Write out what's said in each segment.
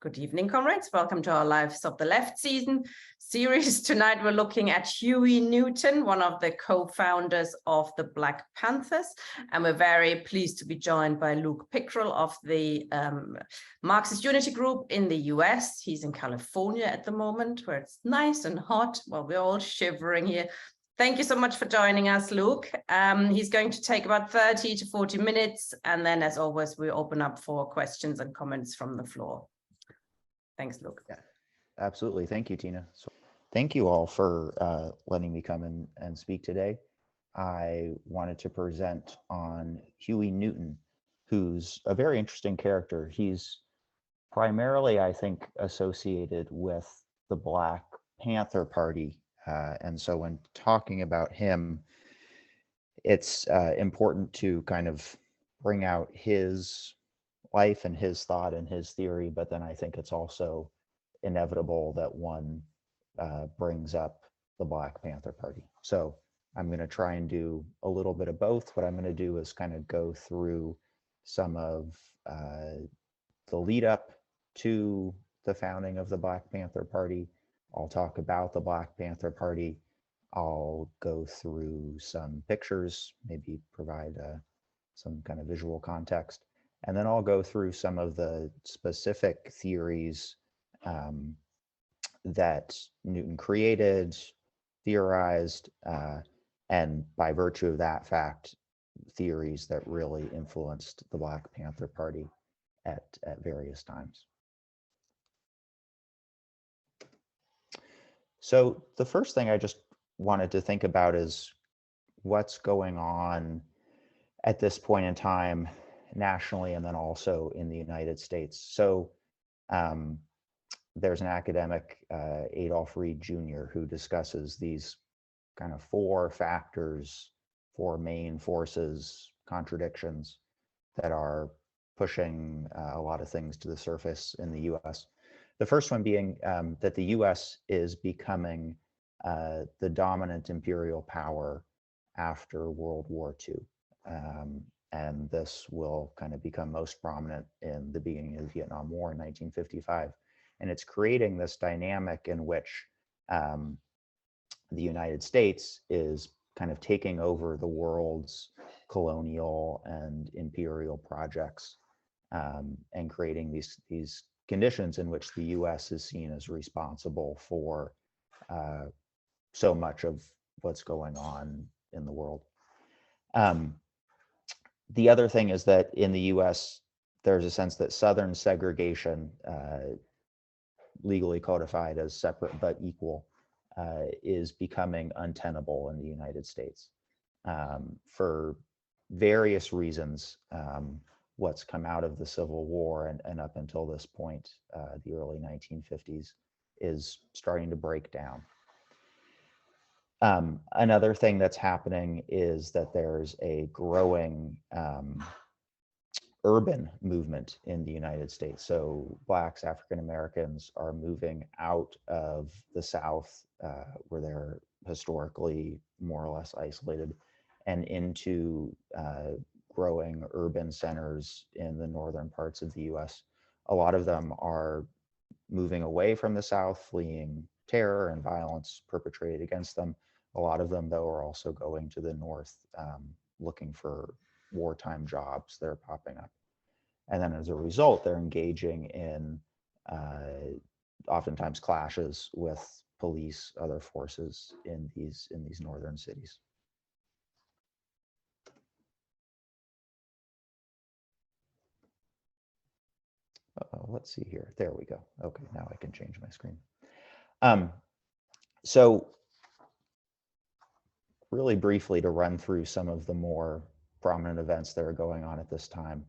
Good evening, comrades. Welcome to our Lives of the Left series. Tonight, we're looking at Huey Newton, one of the co-founders of the Black Panthers. And we're very pleased to be joined by Luke Pickrell of the Marxist Unity Group in the US. He's in California at the moment, where it's nice and hot. Well, we're all shivering here. Thank you so much for joining us, Luke. He's going to take about 30 to 40 minutes. And then, as always, we open up for questions and comments from the floor. Thanks, Luke. Yeah, absolutely. Thank you, Tina. So, thank you all for letting me come in and speak today. I wanted to present on Huey Newton, who's a very interesting character. He's primarily, I think, associated with the Black Panther Party. And so when talking about him, it's important to kind of bring out his life and his thought and his theory, but then I think it's also inevitable that one brings up the Black Panther Party. So I'm going to try and do a little bit of both. What I'm going to do is kind of go through some of the lead up to the founding of the Black Panther Party. I'll talk about the Black Panther Party. I'll go through some pictures, maybe provide some kind of visual context. And then I'll go through some of the specific theories that Newton created, theorized, and by virtue of that fact, theories that really influenced the Black Panther Party at various times. So the first thing I just wanted to think about is what's going on at this point in time nationally and then also in the United States. So there's an academic, Adolph Reed Jr., who discusses these kind of four factors, four main forces, contradictions that are pushing a lot of things to the surface in the US. The first one being that the US is becoming the dominant imperial power after World War II. And this will kind of become most prominent in the beginning of the Vietnam War in 1955. And it's creating this dynamic in which the United States is kind of taking over the world's colonial and imperial projects and creating these conditions in which the US is seen as responsible for so much of what's going on in the world. The other thing is that in the US, there's a sense that Southern segregation, legally codified as separate but equal, is becoming untenable in the United States. For various reasons, what's come out of the Civil War and up until this point, the early 1950s, is starting to break down. Another thing that's happening is that there's a growing urban movement in the United States. So Blacks, African Americans are moving out of the South, where they're historically more or less isolated, and into growing urban centers in the northern parts of the US. A lot of them are moving away from the South, fleeing terror and violence perpetrated against them. A lot of them, though, are also going to the North, looking for wartime jobs that are popping up. And then as a result, they're engaging in oftentimes clashes with police, other forces in these northern cities. Let's see here. There we go. Okay, now I can change my screen. So really briefly, to run through some of the more prominent events that are going on at this time.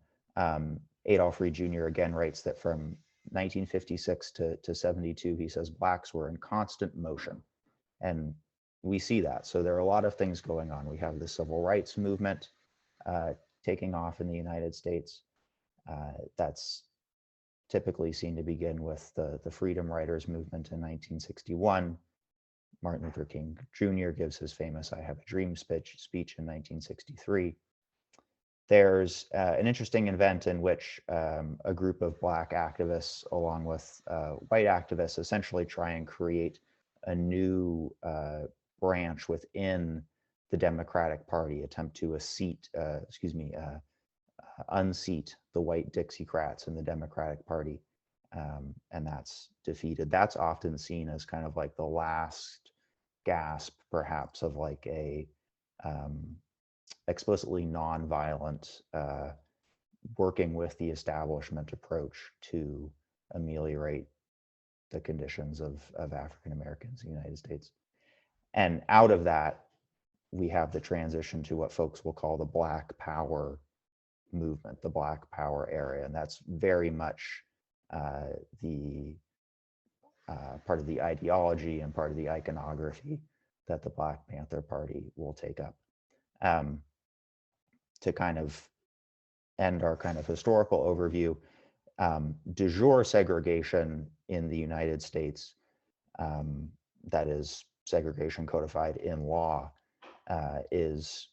Adolph Reed Jr. again writes that from 1956 to 72, he says Blacks were in constant motion. And we see that. So there are a lot of things going on. We have the civil rights movement taking off in the United States. That's typically seen to begin with the Freedom Riders movement in 1961. Martin Luther King Jr. gives his famous I Have a Dream speech in 1963. there's an interesting event in which a group of Black activists, along with white activists, essentially try and create a new branch within the Democratic Party, attempt to unseat the white Dixiecrats in the Democratic Party. And that's defeated. That's often seen as kind of like the last gasp, perhaps, of like a explicitly nonviolent working with the establishment approach to ameliorate the conditions of African Americans in the United States. And out of that, we have the transition to what folks will call the Black Power movement, the Black Power era. And that's very much the part of the ideology and part of the iconography that the Black Panther Party will take up. To kind of end our kind of historical overview, de jure segregation in the United States, that is segregation codified in law, is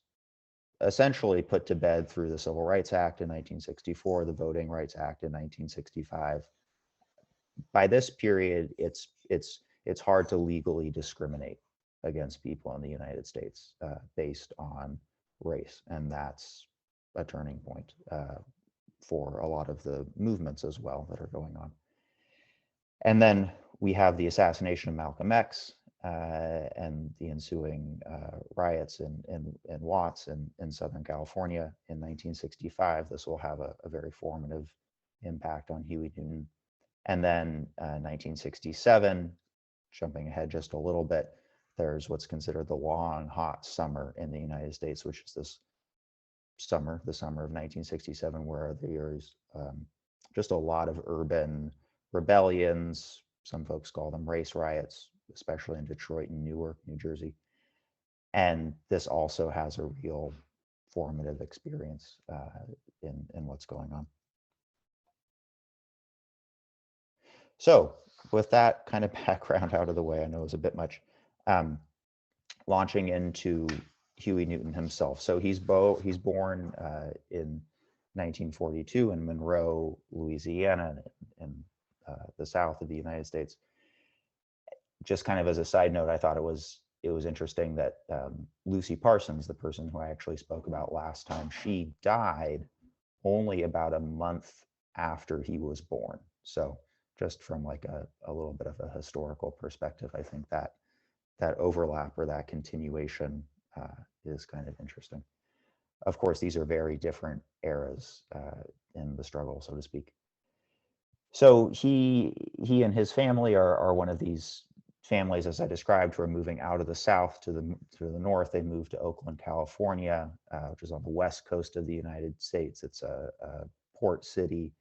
essentially put to bed through the Civil Rights Act in 1964, the Voting Rights Act in 1965. By this period, it's hard to legally discriminate against people in the United States based on race, and that's a turning point for a lot of the movements as well that are going on. And then we have the assassination of Malcolm X and the ensuing riots in Watts in Southern California in 1965. This will have a very formative impact on Huey Newton. And then 1967, jumping ahead just a little bit, there's what's considered the long, hot summer in the United States, which is this summer, the summer of 1967, where there's just a lot of urban rebellions. Some folks call them race riots, especially in Detroit and Newark, New Jersey. And this also has a real formative experience in what's going on. So with that kind of background out of the way, I know it was a bit much, launching into Huey Newton himself. So he's born in 1942 in Monroe, Louisiana, in the south of the United States. Just kind of as a side note, I thought it was interesting that Lucy Parsons, the person who I actually spoke about last time, she died only about a month after he was born. So just from like a little bit of a historical perspective, I think that overlap or that continuation is kind of interesting. Of course, these are very different eras in the struggle, so to speak. So he and his family are one of these families, as I described, who are moving out of the south to the north. They moved to Oakland, California, which is on the west coast of the United States. It's a port city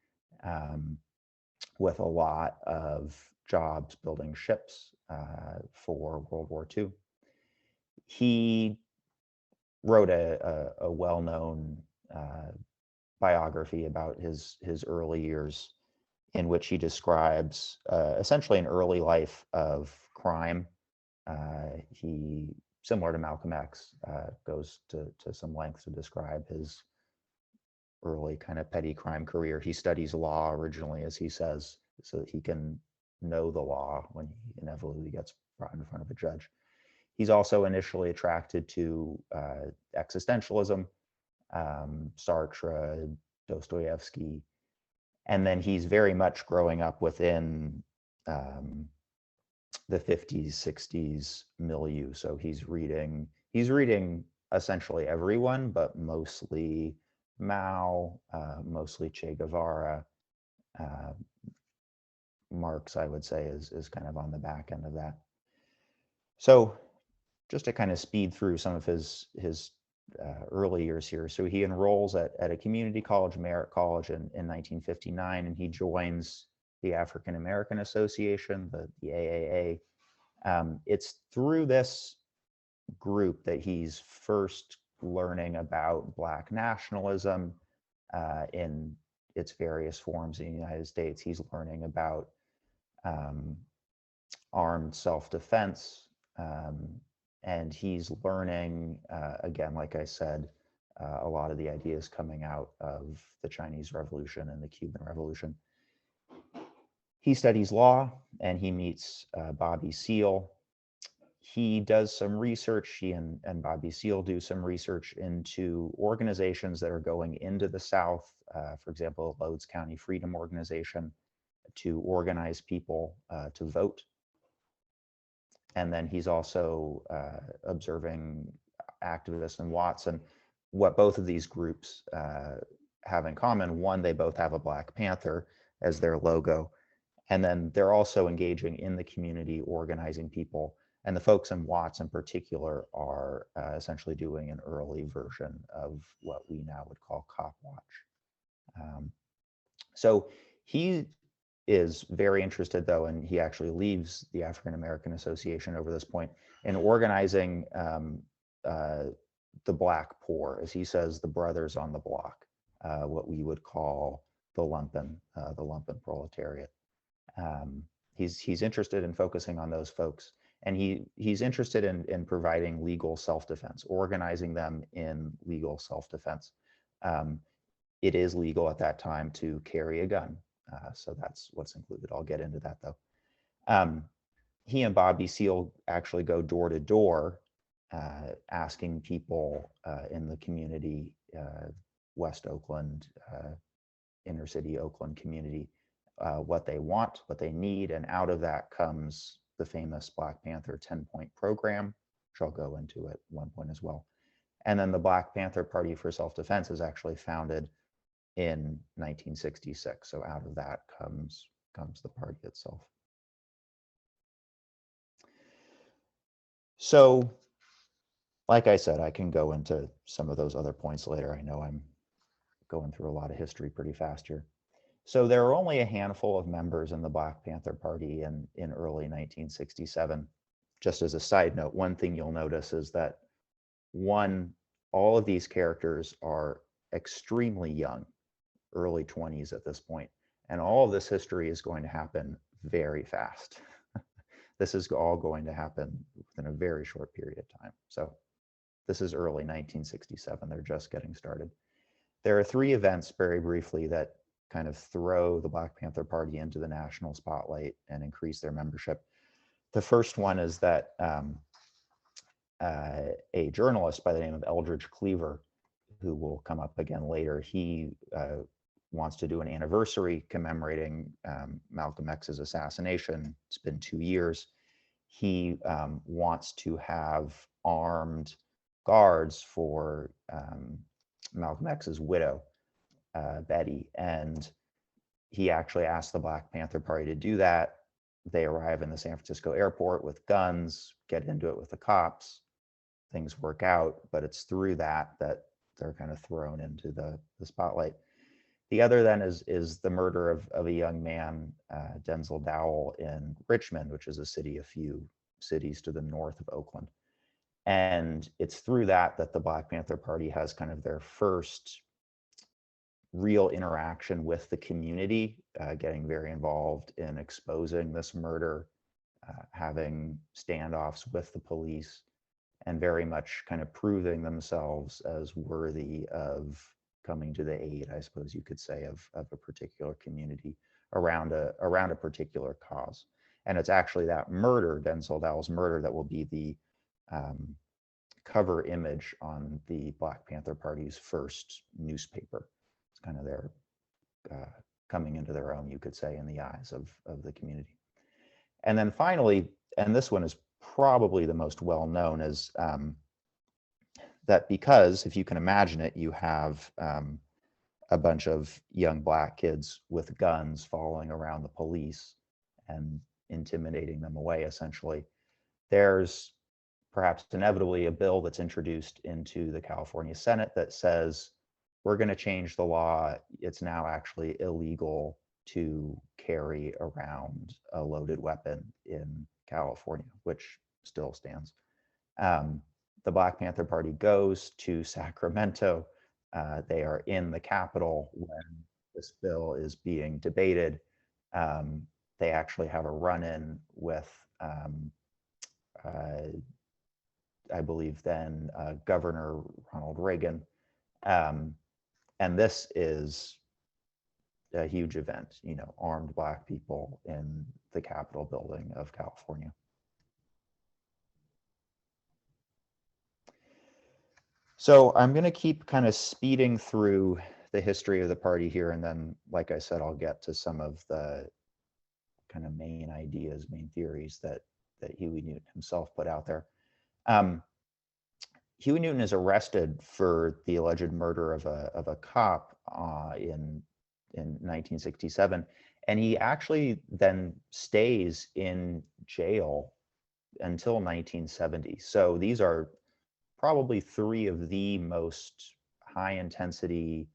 with a lot of jobs building ships for World War II. He wrote a well-known biography about his early years, in which he describes essentially an early life of crime. He, similar to Malcolm X, goes to some length to describe his early kind of petty crime career. He studies law originally, as he says, so that he can know the law when he inevitably gets brought in front of a judge. He's also initially attracted to existentialism, Sartre, Dostoevsky, and then he's very much growing up within the 50s, 60s milieu. So he's reading essentially everyone, but mostly Mao, mostly Che Guevara. Marx, I would say, is kind of on the back end of that. So just to kind of speed through some of his early years here. So he enrolls at a community college, Merritt College, in 1959, and he joins the African American Association, the AAA. It's through this group that he's first learning about Black nationalism in its various forms in the United States. He's learning about armed self-defense, and he's learning, again, like I said, a lot of the ideas coming out of the Chinese Revolution and the Cuban Revolution. He studies law and he meets Bobby Seale. He does some research, he and Bobby Seale do some research into organizations that are going into the South, for example, Lowndes County Freedom Organization, to organize people to vote. And then he's also observing activists in Watts. And what both of these groups have in common, one, they both have a Black Panther as their logo. And then they're also engaging in the community, organizing people. And the folks in Watts in particular are essentially doing an early version of what we now would call Cop Watch. So he is very interested, though, and he actually leaves the African American Association over this point, in organizing the Black poor, as he says, the brothers on the block, what we would call the lumpen proletariat. He's interested in focusing on those folks, and he's interested in providing legal self-defense, organizing them in legal self-defense. It is legal at that time to carry a gun, so that's what's included. I'll get into that, though. He and Bobby Seale actually go door to door, asking people in the community, West Oakland, inner city Oakland community, what they want, what they need, and out of that comes the famous Black Panther 10-point program, which I'll go into at one point as well. And then the Black Panther Party for Self-Defense is actually founded in 1966. So out of that comes the party itself. So, like I said, I can go into some of those other points later. I know I'm going through a lot of history pretty fast here. So there are only a handful of members in the Black Panther Party in early 1967. Just as a side note, one thing you'll notice is that all of these characters are extremely young, early 20s at this point, and all of this history is going to happen very fast. This is all going to happen within a very short period of time. So this is early 1967. They're just getting started. There are three events, very briefly, that kind of throw the Black Panther Party into the national spotlight and increase their membership. The first one is that a journalist by the name of Eldridge Cleaver, who will come up again later, he wants to do an anniversary commemorating Malcolm X's assassination. It's been 2 years. He wants to have armed guards for Malcolm X's widow, Betty, and he actually asked the Black Panther Party to do that. They arrive in the San Francisco airport with guns, get into it with the cops. Things work out, but it's through that they're kind of thrown into the spotlight. The other then is the murder of a young man, Denzel Dowell, in Richmond, which is a city a few cities to the north of Oakland. And it's through that the Black Panther Party has kind of their first real interaction with the community, getting very involved in exposing this murder, having standoffs with the police, and very much kind of proving themselves as worthy of coming to the aid, I suppose you could say, of a particular community around a particular cause. And it's actually that murder, Denzel Dowell's murder, that will be the cover image on the Black Panther Party's first newspaper. It's kind of their coming into their own, you could say, in the eyes of the community. And then finally, and this one is probably the most well-known, is that because, if you can imagine it, you have a bunch of young Black kids with guns following around the police and intimidating them away, essentially. There's perhaps inevitably a bill that's introduced into the California Senate that says, we're going to change the law. It's now actually illegal to carry around a loaded weapon in California, which still stands. The Black Panther Party goes to Sacramento. They are in the Capitol when this bill is being debated. They actually have a run-in with, I believe then, Governor Ronald Reagan, And this is a huge event, you know, armed Black people in the Capitol building of California. So I'm going to keep kind of speeding through the history of the party here. And then, like I said, I'll get to some of the kind of main ideas, main theories that Huey Newton himself put out there. Huey Newton is arrested for the alleged murder of a cop in 1967, and he actually then stays in jail until 1970. So these are probably three of the most high intensity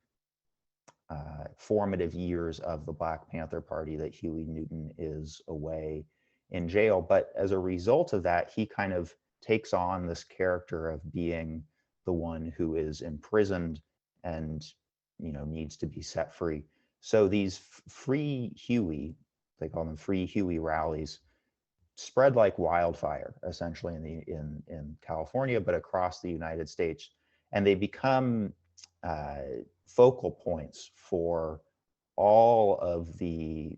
formative years of the Black Panther Party that Huey Newton is away in jail. But as a result of that, he kind of takes on this character of being the one who is imprisoned and, you know, needs to be set free. So these free Huey, they call them free Huey rallies, spread like wildfire, essentially in California, but across the United States, and they become focal points for all of the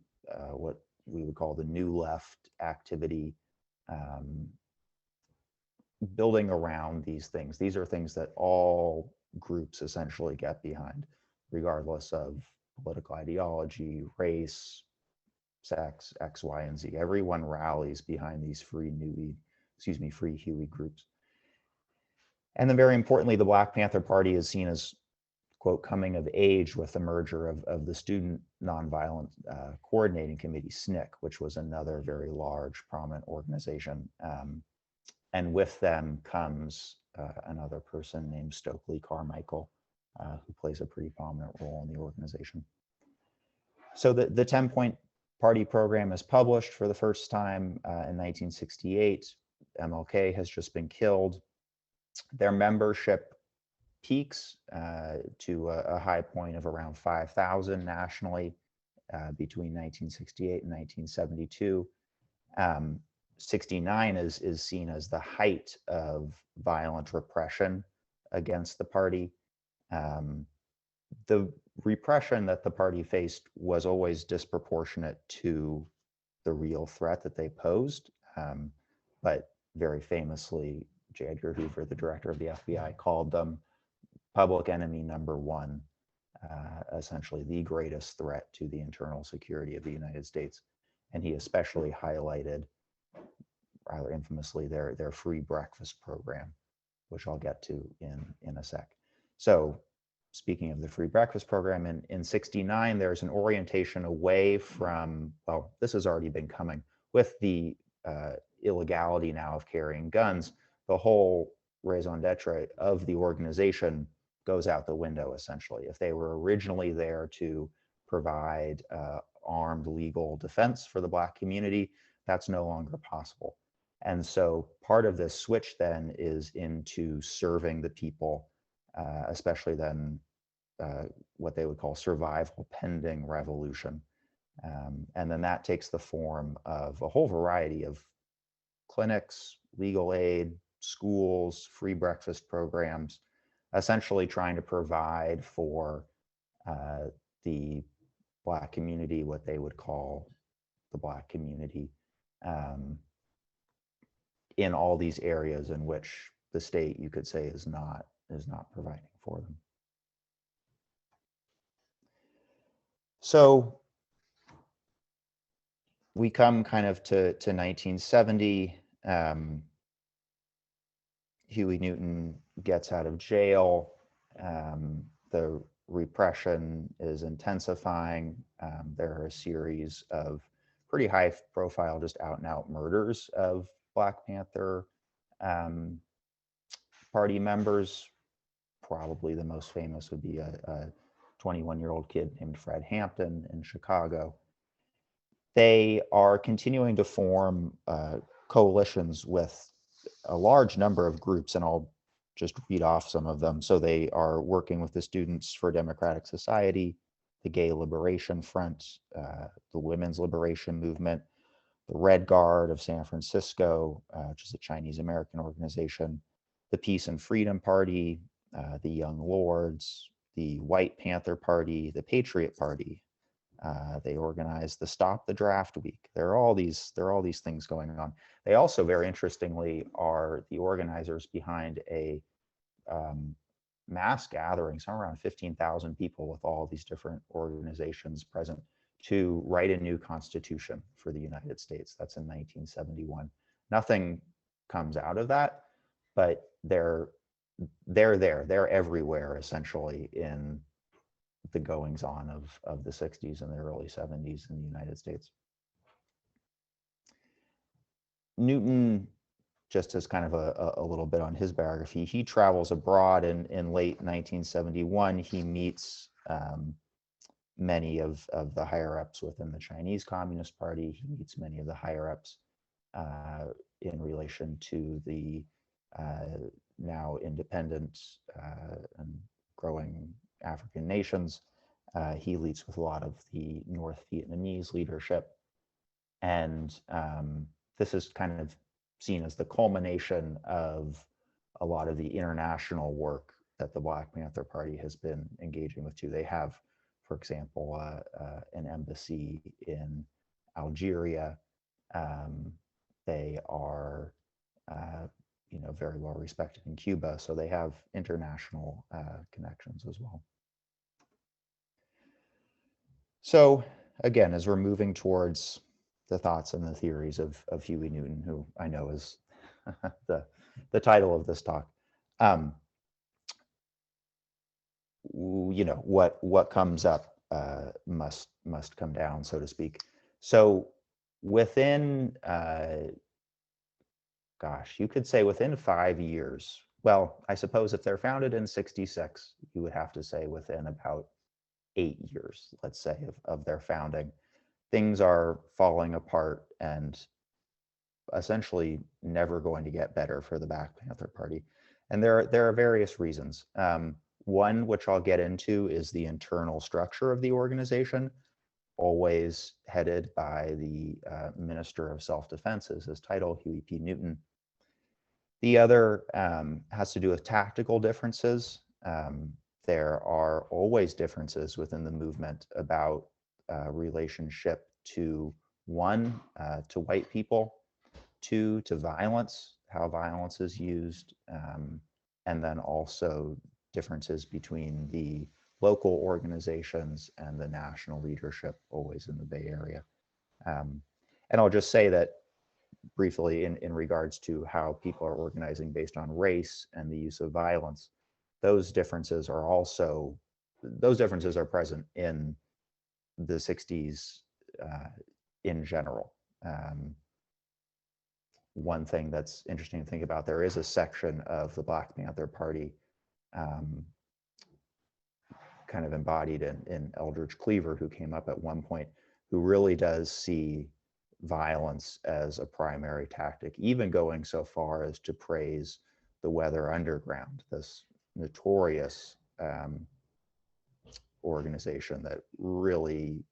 what we would call the new left activity, building around these things. These are things that all groups essentially get behind, regardless of political ideology, race, sex, X, Y, and Z. Everyone rallies behind these free Huey groups. And then very importantly, the Black Panther Party is seen as, quote, coming of age with the merger of the Student Nonviolent Coordinating Committee, SNCC, which was another very large, prominent organization. And with them comes another person named Stokely Carmichael, who plays a pretty prominent role in the organization. So the 10-point party program is published for the first time in 1968. MLK has just been killed. Their membership peaks to a high point of around 5,000 nationally between 1968 and 1972. 69 is seen as the height of violent repression against the party. The repression that the party faced was always disproportionate to the real threat that they posed. But very famously, J. Edgar Hoover, the director of the FBI, called them public enemy number one, essentially the greatest threat to the internal security of the United States. And he especially highlighted, rather infamously, their free breakfast program, which I'll get to in a sec. So speaking of the free breakfast program, in 69, there's an orientation away from, well, this has already been coming, with the illegality now of carrying guns. The whole raison d'etre of the organization goes out the window, essentially. If they were originally there to provide armed legal defense for the Black community, that's no longer possible. And so part of this switch then is into serving the people, especially then what they would call survival pending revolution. And then that takes the form of a whole variety of clinics, legal aid, schools, free breakfast programs, essentially trying to provide for the Black community, what they would call the Black community, in all these areas in which the state, you could say, is not providing for them. So we come kind of to 1970. Huey Newton gets out of jail. The repression is intensifying. There are a series of pretty high profile, just out and out murders of Black Panther Party members. Probably the most famous would be a 21-year-old kid named Fred Hampton in Chicago. They are continuing to form coalitions with a large number of groups, and I'll just read off some of them. So they are working with the Students for Democratic Society, the Gay Liberation Front, the Women's Liberation Movement, the Red Guard of San Francisco, which is a Chinese American organization, the Peace and Freedom Party, the Young Lords, the White Panther Party, the Patriot Party. They organized the Stop the Draft Week. There are all these things going on. They also, very interestingly, are the organizers behind a mass gathering, somewhere around 15,000 people with all these different organizations present, to write a new constitution for the United States. That's in 1971. Nothing comes out of that, but they're there. They're everywhere, essentially, in the goings on of the 60s and the early 70s in the United States. Newton, just as kind of a little bit on his biography, he travels abroad in late 1971. He meets many of the higher ups within the Chinese Communist Party. He meets many of the higher ups in relation to the now independent and growing African nations. He leads with a lot of the North Vietnamese leadership. And this is kind of seen as the culmination of a lot of the international work that the Black Panther Party has been engaging with too. They have, for example, an embassy in Algeria. They are, very well respected in Cuba, so they have international connections as well. So again, as we're moving towards the thoughts and the theories of Huey Newton, who I know is the title of this talk, what comes up must come down, so to speak. So within, you could say within 5 years. Well, I suppose if they're founded in 66, you would have to say within about 8 years, let's say, of their founding, things are falling apart and essentially never going to get better for the Black Panther Party. And there are various reasons. One, which I'll get into, is the internal structure of the organization, always headed by the Minister of Self-Defense, is his title, Huey P. Newton. The other has to do with tactical differences. There are always differences within the movement about relationship to, one, to white people, two, to violence, how violence is used, and then also differences between the local organizations and the national leadership, always in the Bay Area. And I'll just say that briefly in regards to how people are organizing based on race and the use of violence, those differences are present in the 60s in general. One thing that's interesting to think about, there is a section of the Black Panther Party kind of embodied in Eldridge Cleaver, who came up at one point, who really does see violence as a primary tactic, even going so far as to praise the Weather Underground, this notorious organization that really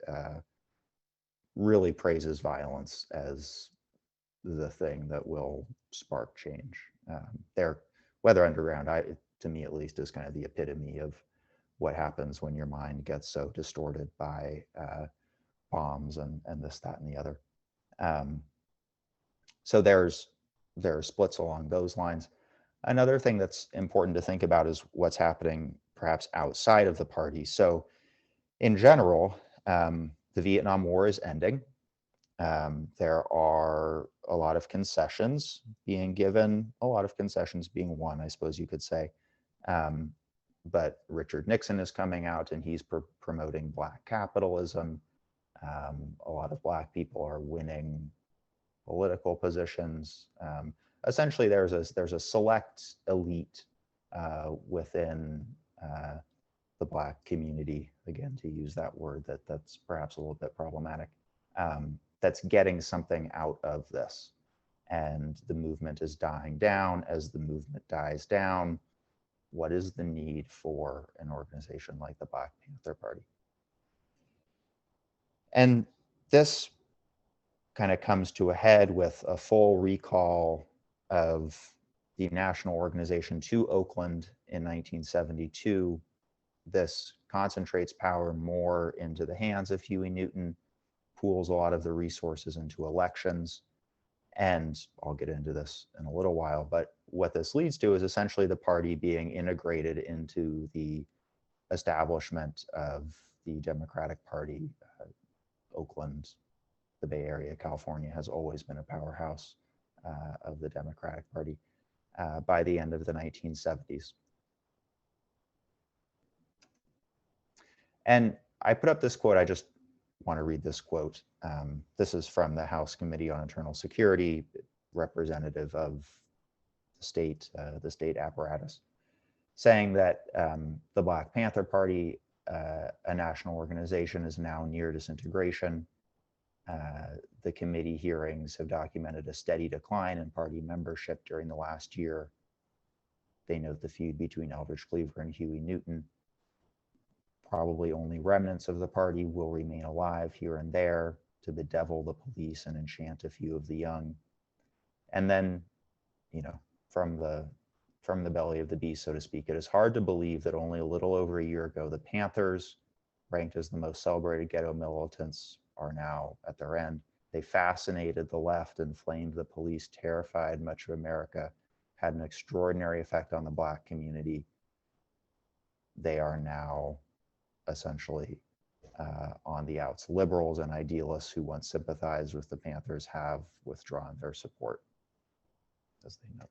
praises violence as the thing that will spark change. Their Weather Underground, to me at least, is kind of the epitome of what happens when your mind gets so distorted by bombs and this, that, and the other. So there are splits along those lines. Another thing that's important to think about is what's happening perhaps outside of the party. So in general, the Vietnam War is ending. There are a lot of concessions being given, a lot of concessions being won, I suppose you could say. But Richard Nixon is coming out and he's promoting Black capitalism. A lot of Black people are winning political positions. Essentially, there's a select elite within the Black community, again, to use that word that's perhaps a little bit problematic, that's getting something out of this. And the movement is dying down. As the movement dies down, what is the need for an organization like the Black Panther Party? And this kind of comes to a head with a full recall of the national organization to Oakland in 1972. This concentrates power more into the hands of Huey Newton, pools a lot of the resources into elections. And I'll get into this in a little while, but what this leads to is essentially the party being integrated into the establishment of the Democratic Party. Oakland, the Bay Area, California has always been a powerhouse of the Democratic Party by the end of the 1970s. And I put up this quote. I just want to read this quote. This is from the House Committee on Internal Security, representative of the state apparatus, saying that the Black Panther Party, a national organization, is now near disintegration. The committee hearings have documented a steady decline in party membership during the last year. They note the feud between Eldridge Cleaver and Huey Newton. Probably only remnants of the party will remain alive here and there to bedevil the police and enchant a few of the young. And then, you know, from the belly of the beast, so to speak, it is hard to believe that only a little over a year ago, the Panthers, ranked as the most celebrated ghetto militants, are now at their end. They fascinated the left, inflamed the police, terrified much of America, had an extraordinary effect on the Black community. They are now essentially on the outs. Liberals and idealists who once sympathized with the Panthers have withdrawn their support, as they know.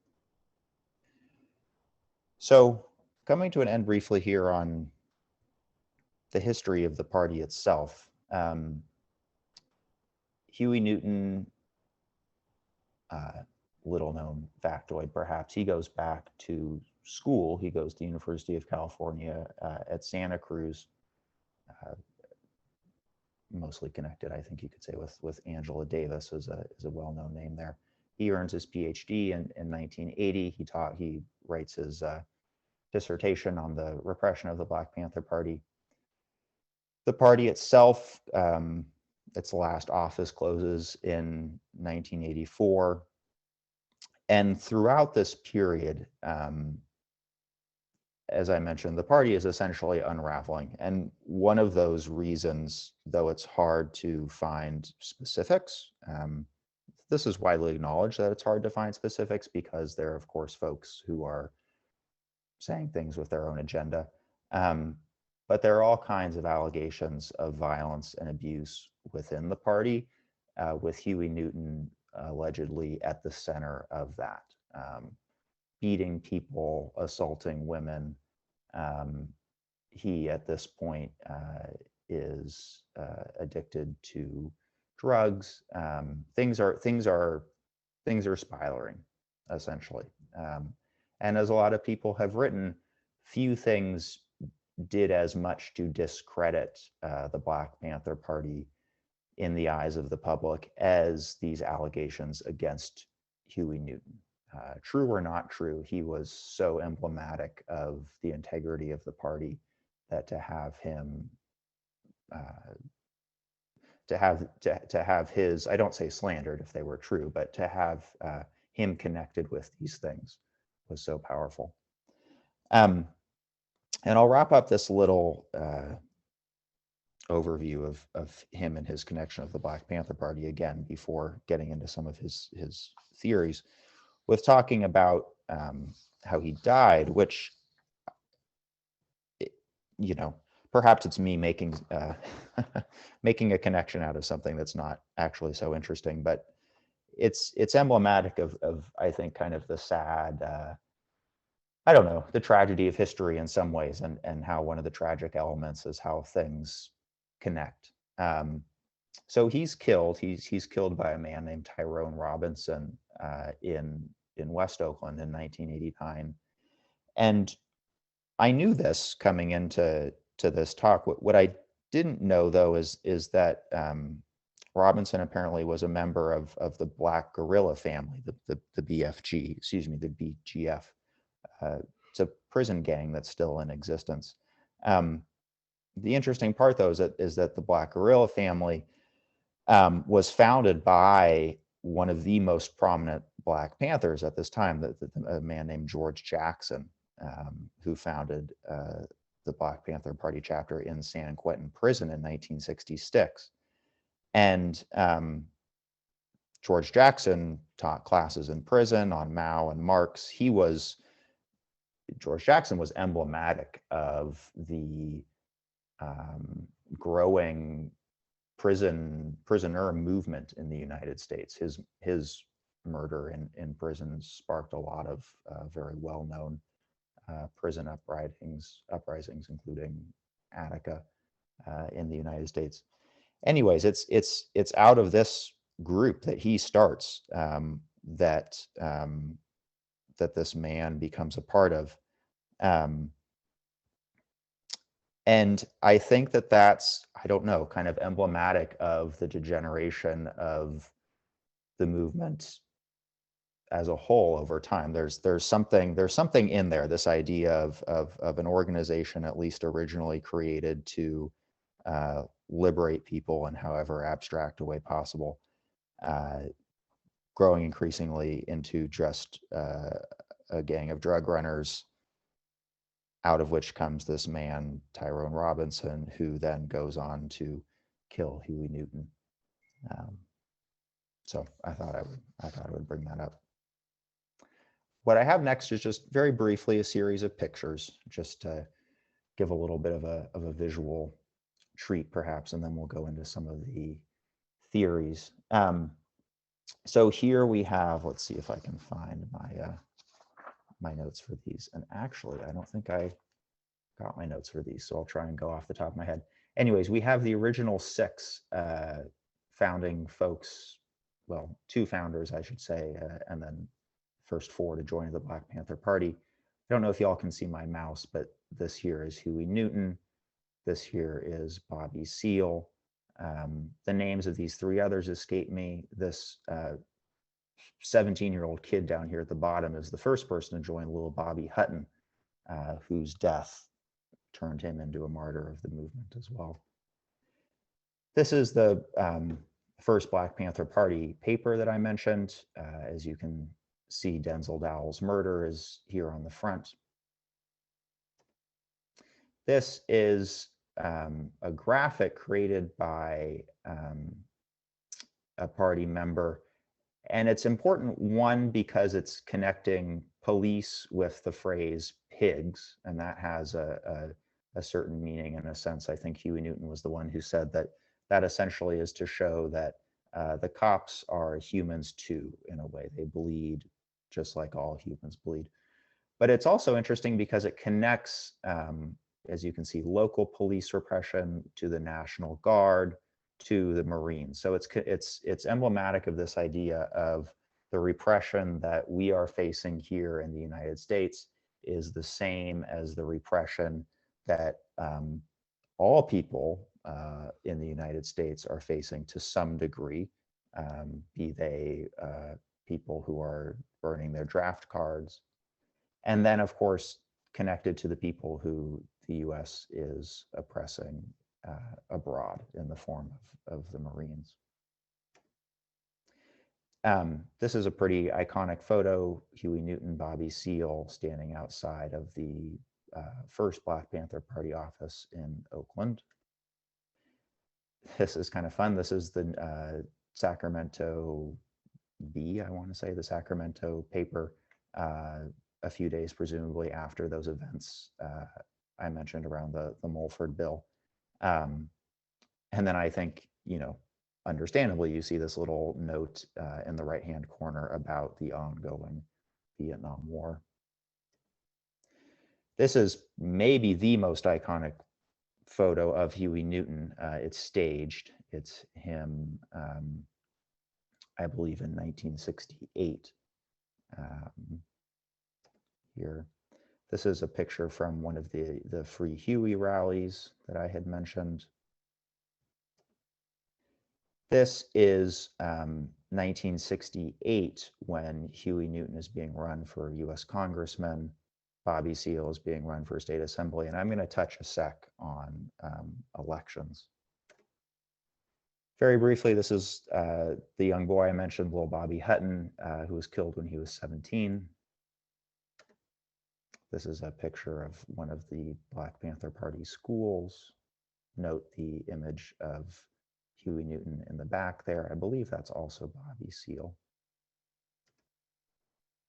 So, coming to an end briefly here on the history of the party itself. Huey Newton, little known factoid perhaps, he goes back to school. He goes to the University of California at Santa Cruz, mostly connected, I think you could say, with Angela Davis is a well-known name there. He earns his PhD in 1980. He writes his dissertation on the repression of the Black Panther Party. The party itself, its last office closes in 1984. And throughout this period, as I mentioned, the party is essentially unraveling. And one of those reasons, though it's hard to find specifics, this is widely acknowledged that it's hard to find specifics because there are, of course, folks who are saying things with their own agenda. But there are all kinds of allegations of violence and abuse within the party, with Huey Newton allegedly at the center of that. Beating people, assaulting women. He, at this point, is addicted to drugs. Things are spiraling, essentially. And as a lot of people have written, few things did as much to discredit the Black Panther Party in the eyes of the public as these allegations against Huey Newton. True or not true, he was so emblematic of the integrity of the party that to have him, to have his, I don't say slandered if they were true, but to have him connected with these things was so powerful. And I'll wrap up this little overview of him and his connection of the Black Panther Party again before getting into some of his theories, with talking about how he died, which, you know, perhaps it's me making making a connection out of something that's not actually so interesting, but it's emblematic of I think kind of the sad, I don't know, the tragedy of history in some ways, and how one of the tragic elements is how things connect. So he's killed. He's killed by a man named Tyrone Robinson in West Oakland in 1989. And I knew this coming into this talk. What I didn't know, though, is that Robinson apparently was a member of the Black Guerrilla family, the BFG, excuse me, the BGF. It's a prison gang that's still in existence. The interesting part, though, is that the Black Guerrilla family was founded by one of the most prominent Black Panthers at this time, a man named George Jackson, who founded the Black Panther Party chapter in San Quentin Prison in 1966. And George Jackson taught classes in prison on Mao and Marx. George Jackson was emblematic of the growing prisoner movement in the United States. His murder in prison sparked a lot of very well-known prison uprisings, including Attica in the United States. Anyways, it's out of this group that he starts that this man becomes a part of. And I think that's, I don't know, kind of emblematic of the degeneration of the movement as a whole over time. There's something in there, this idea of an organization, at least originally created to liberate people in however abstract a way possible, growing increasingly into just a gang of drug runners, out of which comes this man, Tyrone Robinson, who then goes on to kill Huey Newton. So I thought I would bring that up. What I have next is just very briefly a series of pictures, just to give a little bit of a visual treat, perhaps, and then we'll go into some of the theories. So here we have, let's see if I can find my notes for these. And actually, I don't think I got my notes for these, so I'll try and go off the top of my head. Anyways, we have the original 6 founding folks, well, 2 founders, I should say, and then first 4 to join the Black Panther Party. I don't know if y'all can see my mouse, but this here is Huey Newton. This here is Bobby Seale. The names of these 3 others escape me. This 17-year-old kid down here at the bottom is the first person to join, little Bobby Hutton, whose death turned him into a martyr of the movement as well. This is the first Black Panther Party paper that I mentioned. As you can see, Denzel Dowell's murder is here on the front. This is a graphic created by a party member. And it's important, one, because it's connecting police with the phrase pigs, and that has a certain meaning in a sense. I think Huey Newton was the one who said that essentially is to show that the cops are humans too, in a way. They bleed just like all humans bleed. But it's also interesting because it connects, as you can see, local police repression to the National Guard, to the Marines. So it's emblematic of this idea of the repression that we are facing here in the United States is the same as the repression that all people in the United States are facing to some degree, be they people who are burning their draft cards, and then of course connected to the people who the US is oppressing abroad in the form of the Marines. This is a pretty iconic photo, Huey Newton, Bobby Seale standing outside of the first Black Panther Party office in Oakland. This is kind of fun. This is the Sacramento Bee, I want to say, the Sacramento paper, a few days presumably after those events I mentioned around the Mulford bill. And then I think, understandably, you see this little note in the right-hand corner about the ongoing Vietnam War. This is maybe the most iconic photo of Huey Newton. It's staged. It's him, I believe, in 1968. Here. This is a picture from one of the Free Huey rallies that I had mentioned. This is 1968 when Huey Newton is being run for US congressman. Bobby Seale is being run for state assembly. And I'm going to touch a sec on elections. Very briefly, this is the young boy I mentioned, little Bobby Hutton, who was killed when he was 17. This is a picture of one of the Black Panther Party schools. Note the image of Huey Newton in the back there. I believe that's also Bobby Seale.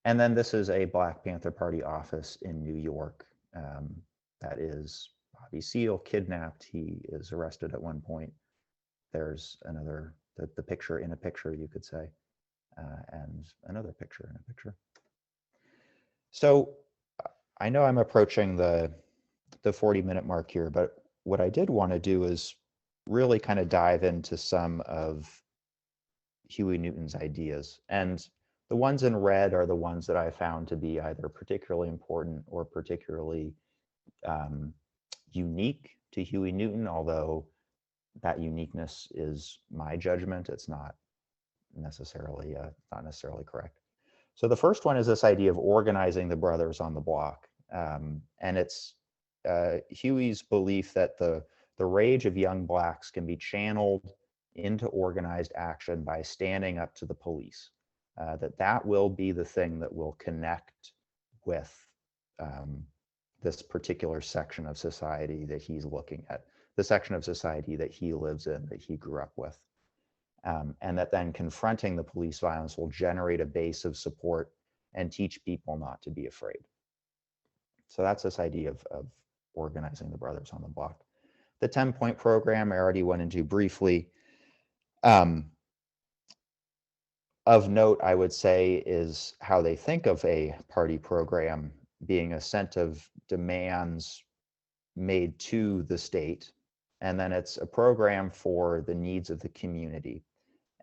And then this is a Black Panther Party office in New York. That is Bobby Seale kidnapped. He is arrested at one point. There's another, the picture in a picture, you could say, and another picture in a picture. So I know I'm approaching the 40-minute mark here, but what I did want to do is really kind of dive into some of Huey Newton's ideas. And the ones in red are the ones that I found to be either particularly important or particularly unique to Huey Newton, although that uniqueness is my judgment. It's not necessarily correct. So the first one is this idea of organizing the brothers on the block. And it's Huey's belief that the rage of young Blacks can be channeled into organized action by standing up to the police. That will be the thing that will connect with this particular section of society that he's looking at, the section of society that he lives in, that he grew up with. And that then confronting the police violence will generate a base of support and teach people not to be afraid. So that's this idea of organizing the brothers on the block. The 10-point program I already went into briefly. Of note, I would say, is how they think of a party program being a set of demands made to the state, and then it's a program for the needs of the community.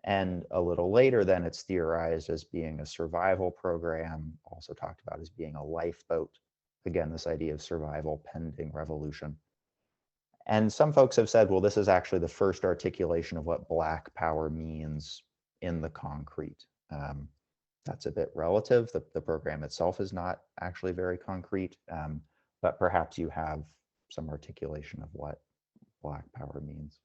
And a little later, then it's theorized as being a survival program, also talked about as being a lifeboat. Again, this idea of survival pending revolution. And some folks have said, well, this is actually the first articulation of what Black power means in the concrete. That's a bit relative. The program itself is not actually very concrete, but perhaps you have some articulation of what Black power means.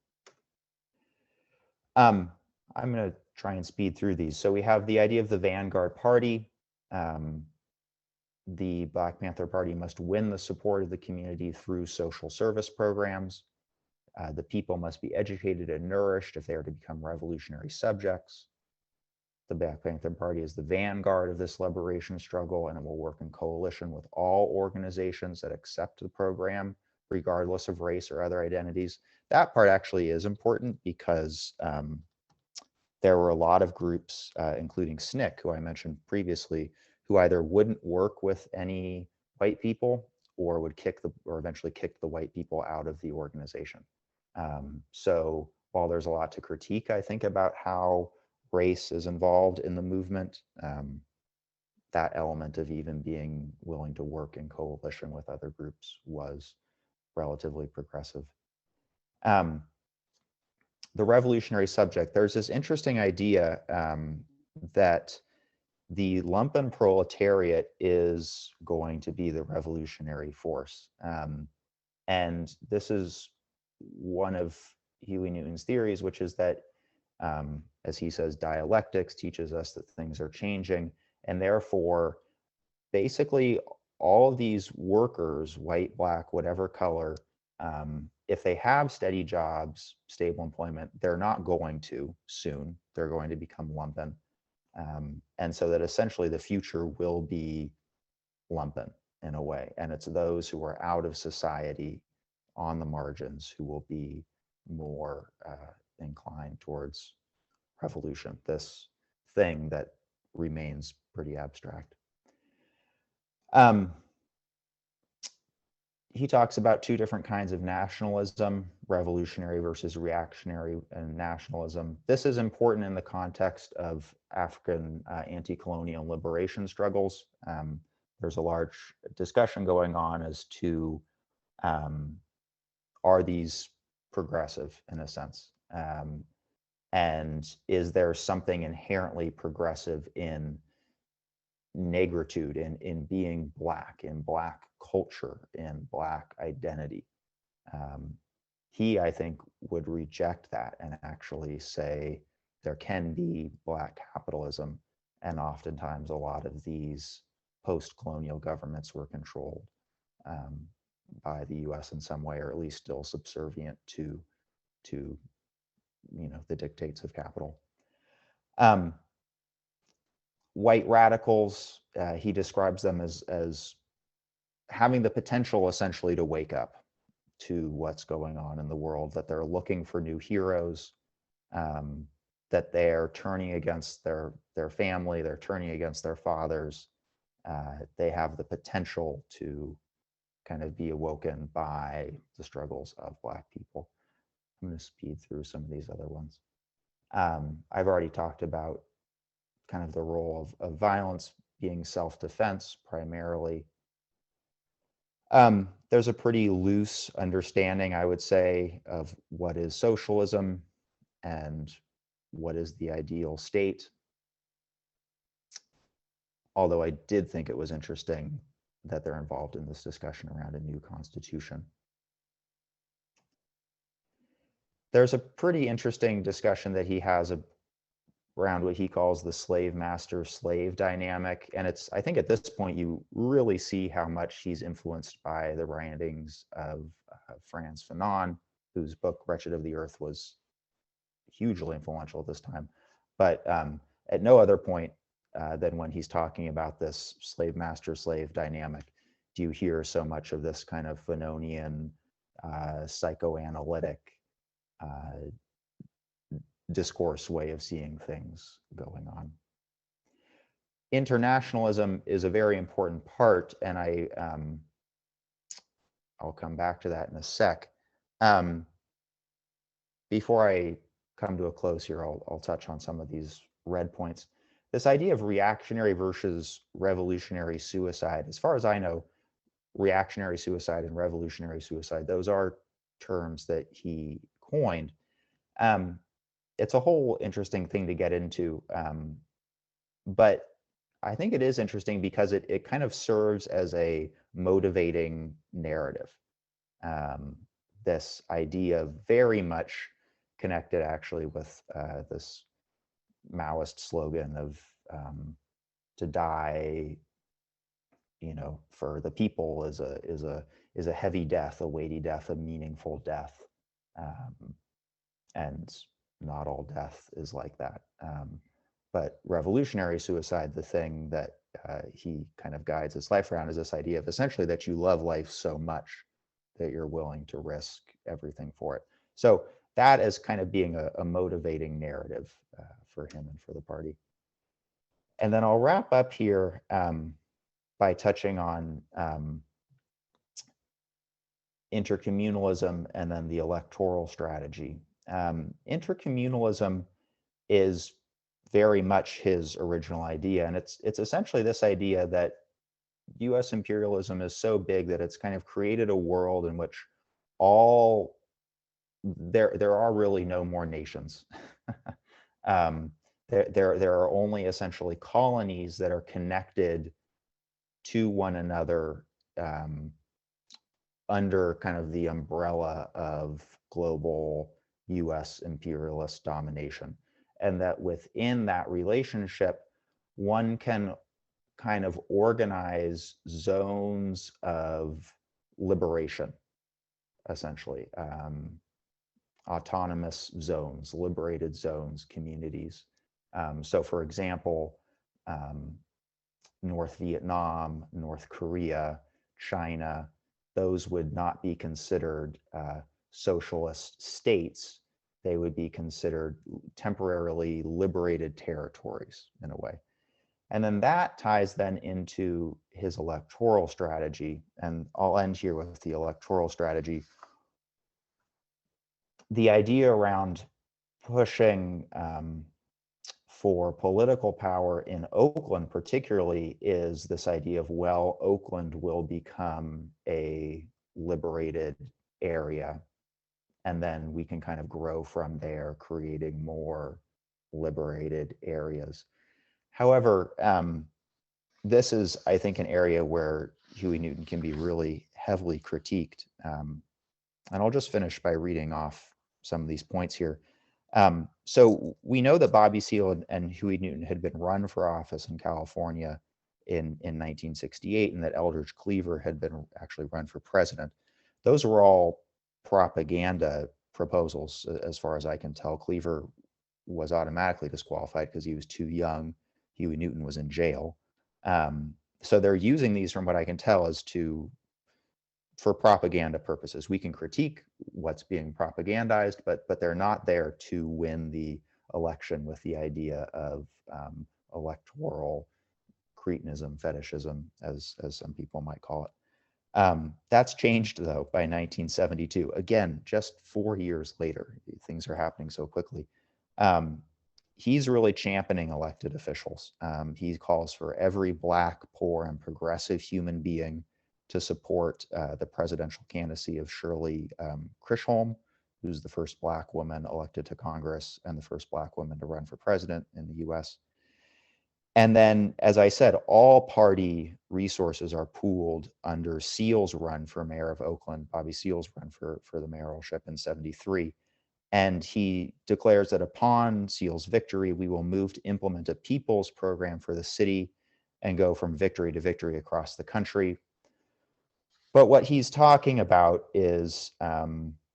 I'm going to try and speed through these. So we have the idea of the vanguard party. The Black Panther Party must win the support of the community through social service programs. The people must be educated and nourished if they are to become revolutionary subjects. The Black Panther Party is the vanguard of this liberation struggle, and it will work in coalition with all organizations that accept the program, regardless of race or other identities. That part actually is important because there were a lot of groups, including SNCC, who I mentioned previously, who either wouldn't work with any white people or would eventually kick the white people out of the organization. So while there's a lot to critique, I think, about how race is involved in the movement, that element of even being willing to work in coalition with other groups was relatively progressive. The revolutionary subject, there's this interesting idea that the lumpen proletariat is going to be the revolutionary force. And this is one of Huey Newton's theories, which is that, as he says, dialectics teaches us that things are changing, and therefore, basically, all of these workers, white, Black, whatever color, if they have steady jobs, stable employment, they're not going to soon. They're going to become lumpen. And so that essentially the future will be lumpen in a way. And it's those who are out of society on the margins who will be more inclined towards revolution, this thing that remains pretty abstract. He talks about two different kinds of nationalism, revolutionary versus reactionary and nationalism. This is important in the context of African anti-colonial liberation struggles. There's a large discussion going on as to, are these progressive in a sense? And is there something inherently progressive in negritude, in being Black, in Black culture, in Black identity? he, I think, would reject that and actually say there can be Black capitalism, and oftentimes a lot of these post-colonial governments were controlled by the U.S. in some way, or at least still subservient to the dictates of capital. White radicals, he describes them as having the potential essentially to wake up to what's going on in the world, that they're looking for new heroes, that they're turning against their family, they're turning against their fathers. They have the potential to kind of be awoken by the struggles of Black people. I'm going to speed through some of these other ones. I've already talked about kind of the role of violence being self-defense primarily. There's a pretty loose understanding, I would say, of what is socialism and what is the ideal state. Although I did think it was interesting that they're involved in this discussion around a new constitution. There's a pretty interesting discussion that he has around what he calls the slave master slave dynamic. And I think at this point, you really see how much he's influenced by the writings of Frantz Fanon, whose book Wretched of the Earth was hugely influential at this time. But at no other point than when he's talking about this slave master slave dynamic do you hear so much of this kind of Fanonian psychoanalytic discourse way of seeing things going on. Internationalism is a very important part, and I'll come back to that in a sec. Before I come to a close here, I'll touch on some of these red points. This idea of reactionary versus revolutionary suicide, as far as I know, reactionary suicide and revolutionary suicide, those are terms that he coined. It's a whole interesting thing to get into, but I think it is interesting because it kind of serves as a motivating narrative. This idea very much connected actually with this Maoist slogan of to die, for the people is a heavy death, a weighty death, a meaningful death, and not all death is like that. But revolutionary suicide, the thing that he kind of guides his life around, is this idea of essentially that you love life so much that you're willing to risk everything for it. So that as kind of being a motivating narrative for him and for the party. And then I'll wrap up here by touching on intercommunalism and then the electoral strategy. Intercommunalism is very much his original idea, and it's essentially this idea that U.S. imperialism is so big that it's kind of created a world in which there are really no more nations. There are only essentially colonies that are connected to one another under kind of the umbrella of global US imperialist domination. And that within that relationship, one can kind of organize zones of liberation, essentially. Autonomous zones, liberated zones, communities. So for example, North Vietnam, North Korea, China, those would not be considered socialist states. They would be considered temporarily liberated territories in a way. And then that ties then into his electoral strategy. And I'll end here with the electoral strategy. The idea around pushing for political power in Oakland particularly is this idea of, well, Oakland will become a liberated area, and then we can kind of grow from there, creating more liberated areas. However, this is, I think, an area where Huey Newton can be really heavily critiqued. And I'll just finish by reading off some of these points here. So we know that Bobby Seale and Huey Newton had been run for office in California in 1968, and that Eldridge Cleaver had been actually run for president. Those were all propaganda proposals, as far as I can tell. Cleaver was automatically disqualified because he was too young. Huey Newton was in jail. So they're using these, from what I can tell, as for propaganda purposes. We can critique what's being propagandized, but they're not there to win the election with the idea of electoral cretinism, fetishism, as some people might call it. That's changed, though, by 1972. Again, just 4 years later. Things are happening so quickly. He's really championing elected officials. He calls for every Black, poor, and progressive human being to support the presidential candidacy of Shirley Chisholm, who's the first Black woman elected to Congress and the first Black woman to run for president in the US. And then, as I said, all party resources are pooled under Seale's run for mayor of Oakland, Bobby Seale's run for the mayoralship in 73. And he declares that upon Seale's victory, we will move to implement a people's program for the city and go from victory to victory across the country. But what he's talking about is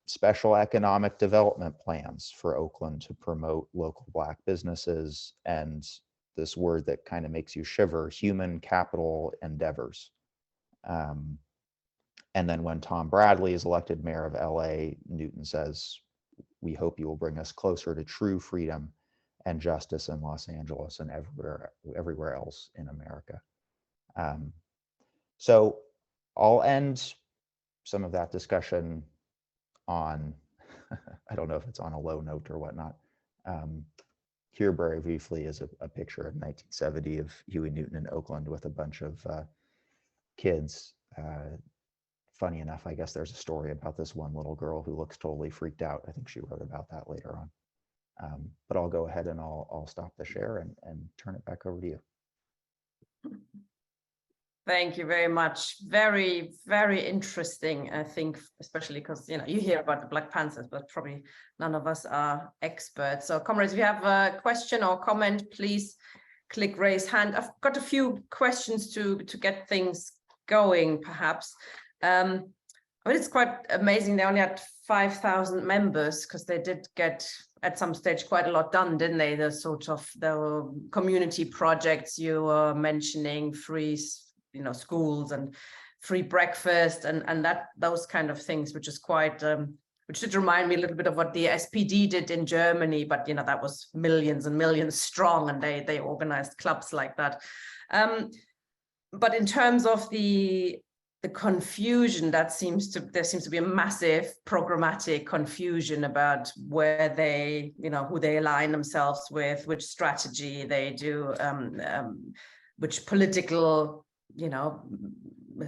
special economic development plans for Oakland to promote local Black businesses, and this word that kind of makes you shiver, human capital endeavors. And then when Tom Bradley is elected mayor of LA, Newton says, we hope you will bring us closer to true freedom and justice in Los Angeles and everywhere else in America. So I'll end some of that discussion on, I don't know if it's on a low note or whatnot. Here very briefly is a picture of 1970 of Huey Newton in Oakland with a bunch of kids. Funny enough, I guess there's a story about this one little girl who looks totally freaked out. I think she wrote about that later on. But I'll go ahead and I'll stop the share and turn it back over to you. Thank you very much. Very, very interesting, I think, especially because, you hear about the Black Panthers, but probably none of us are experts. So comrades, if you have a question or comment, please click raise hand. I've got a few questions to get things going, perhaps. It's quite amazing. They only had 5,000 members because they did get at some stage quite a lot done, didn't they? The community projects you were mentioning, free, schools and free breakfast and those kind of things, which is quite, which did remind me a little bit of what the SPD did in Germany, but that was millions and millions strong, and they organized clubs like that. But in terms of the confusion, there seems to be a massive programmatic confusion about where they, who they align themselves with, which strategy they do, which political,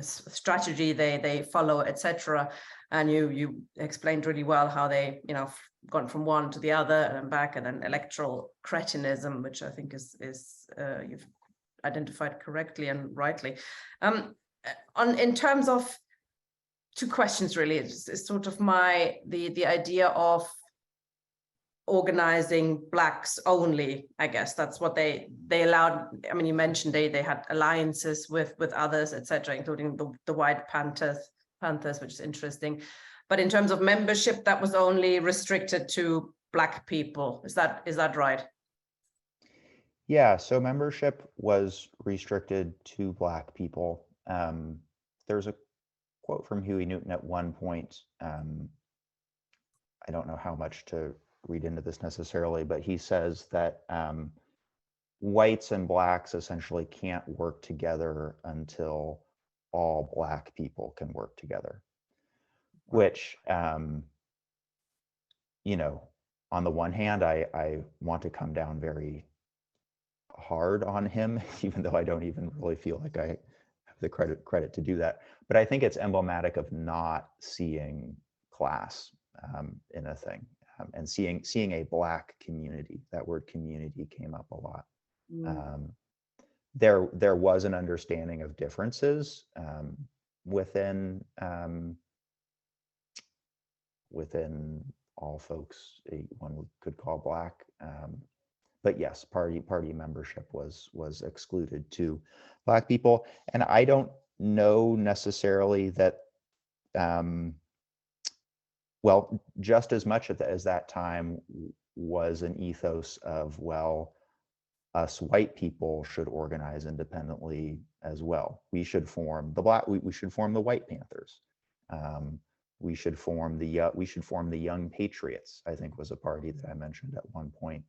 strategy they follow, etc. And you explained really well how they, gone from one to the other and back, and then electoral cretinism, which I think is you've identified correctly and rightly. In terms of two questions, really, it's sort of the idea of organizing Blacks only. I guess that's what they allowed. I mean, you mentioned they had alliances with others, etc., including the White Panthers, which is interesting. But in terms of membership, that was only restricted to Black people. Is that right? Yeah, so membership was restricted to Black people. There's a quote from Huey Newton at one point. I don't know how much to read into this necessarily, but he says that whites and Blacks essentially can't work together until all Black people can work together, which, on the one hand, I want to come down very hard on him, even though I don't even really feel like I have the credit to do that. But I think it's emblematic of not seeing class in a thing, and seeing a Black community. That word community came up a lot. There was an understanding of differences within within all folks one could call Black. But yes, party membership was excluded to Black people, and I don't know necessarily that. Well, just as much as that time was an ethos of, well, us white people should organize independently as well. We should form we should form the White Panthers. We should form the Young Patriots, I think was a party that I mentioned at one point.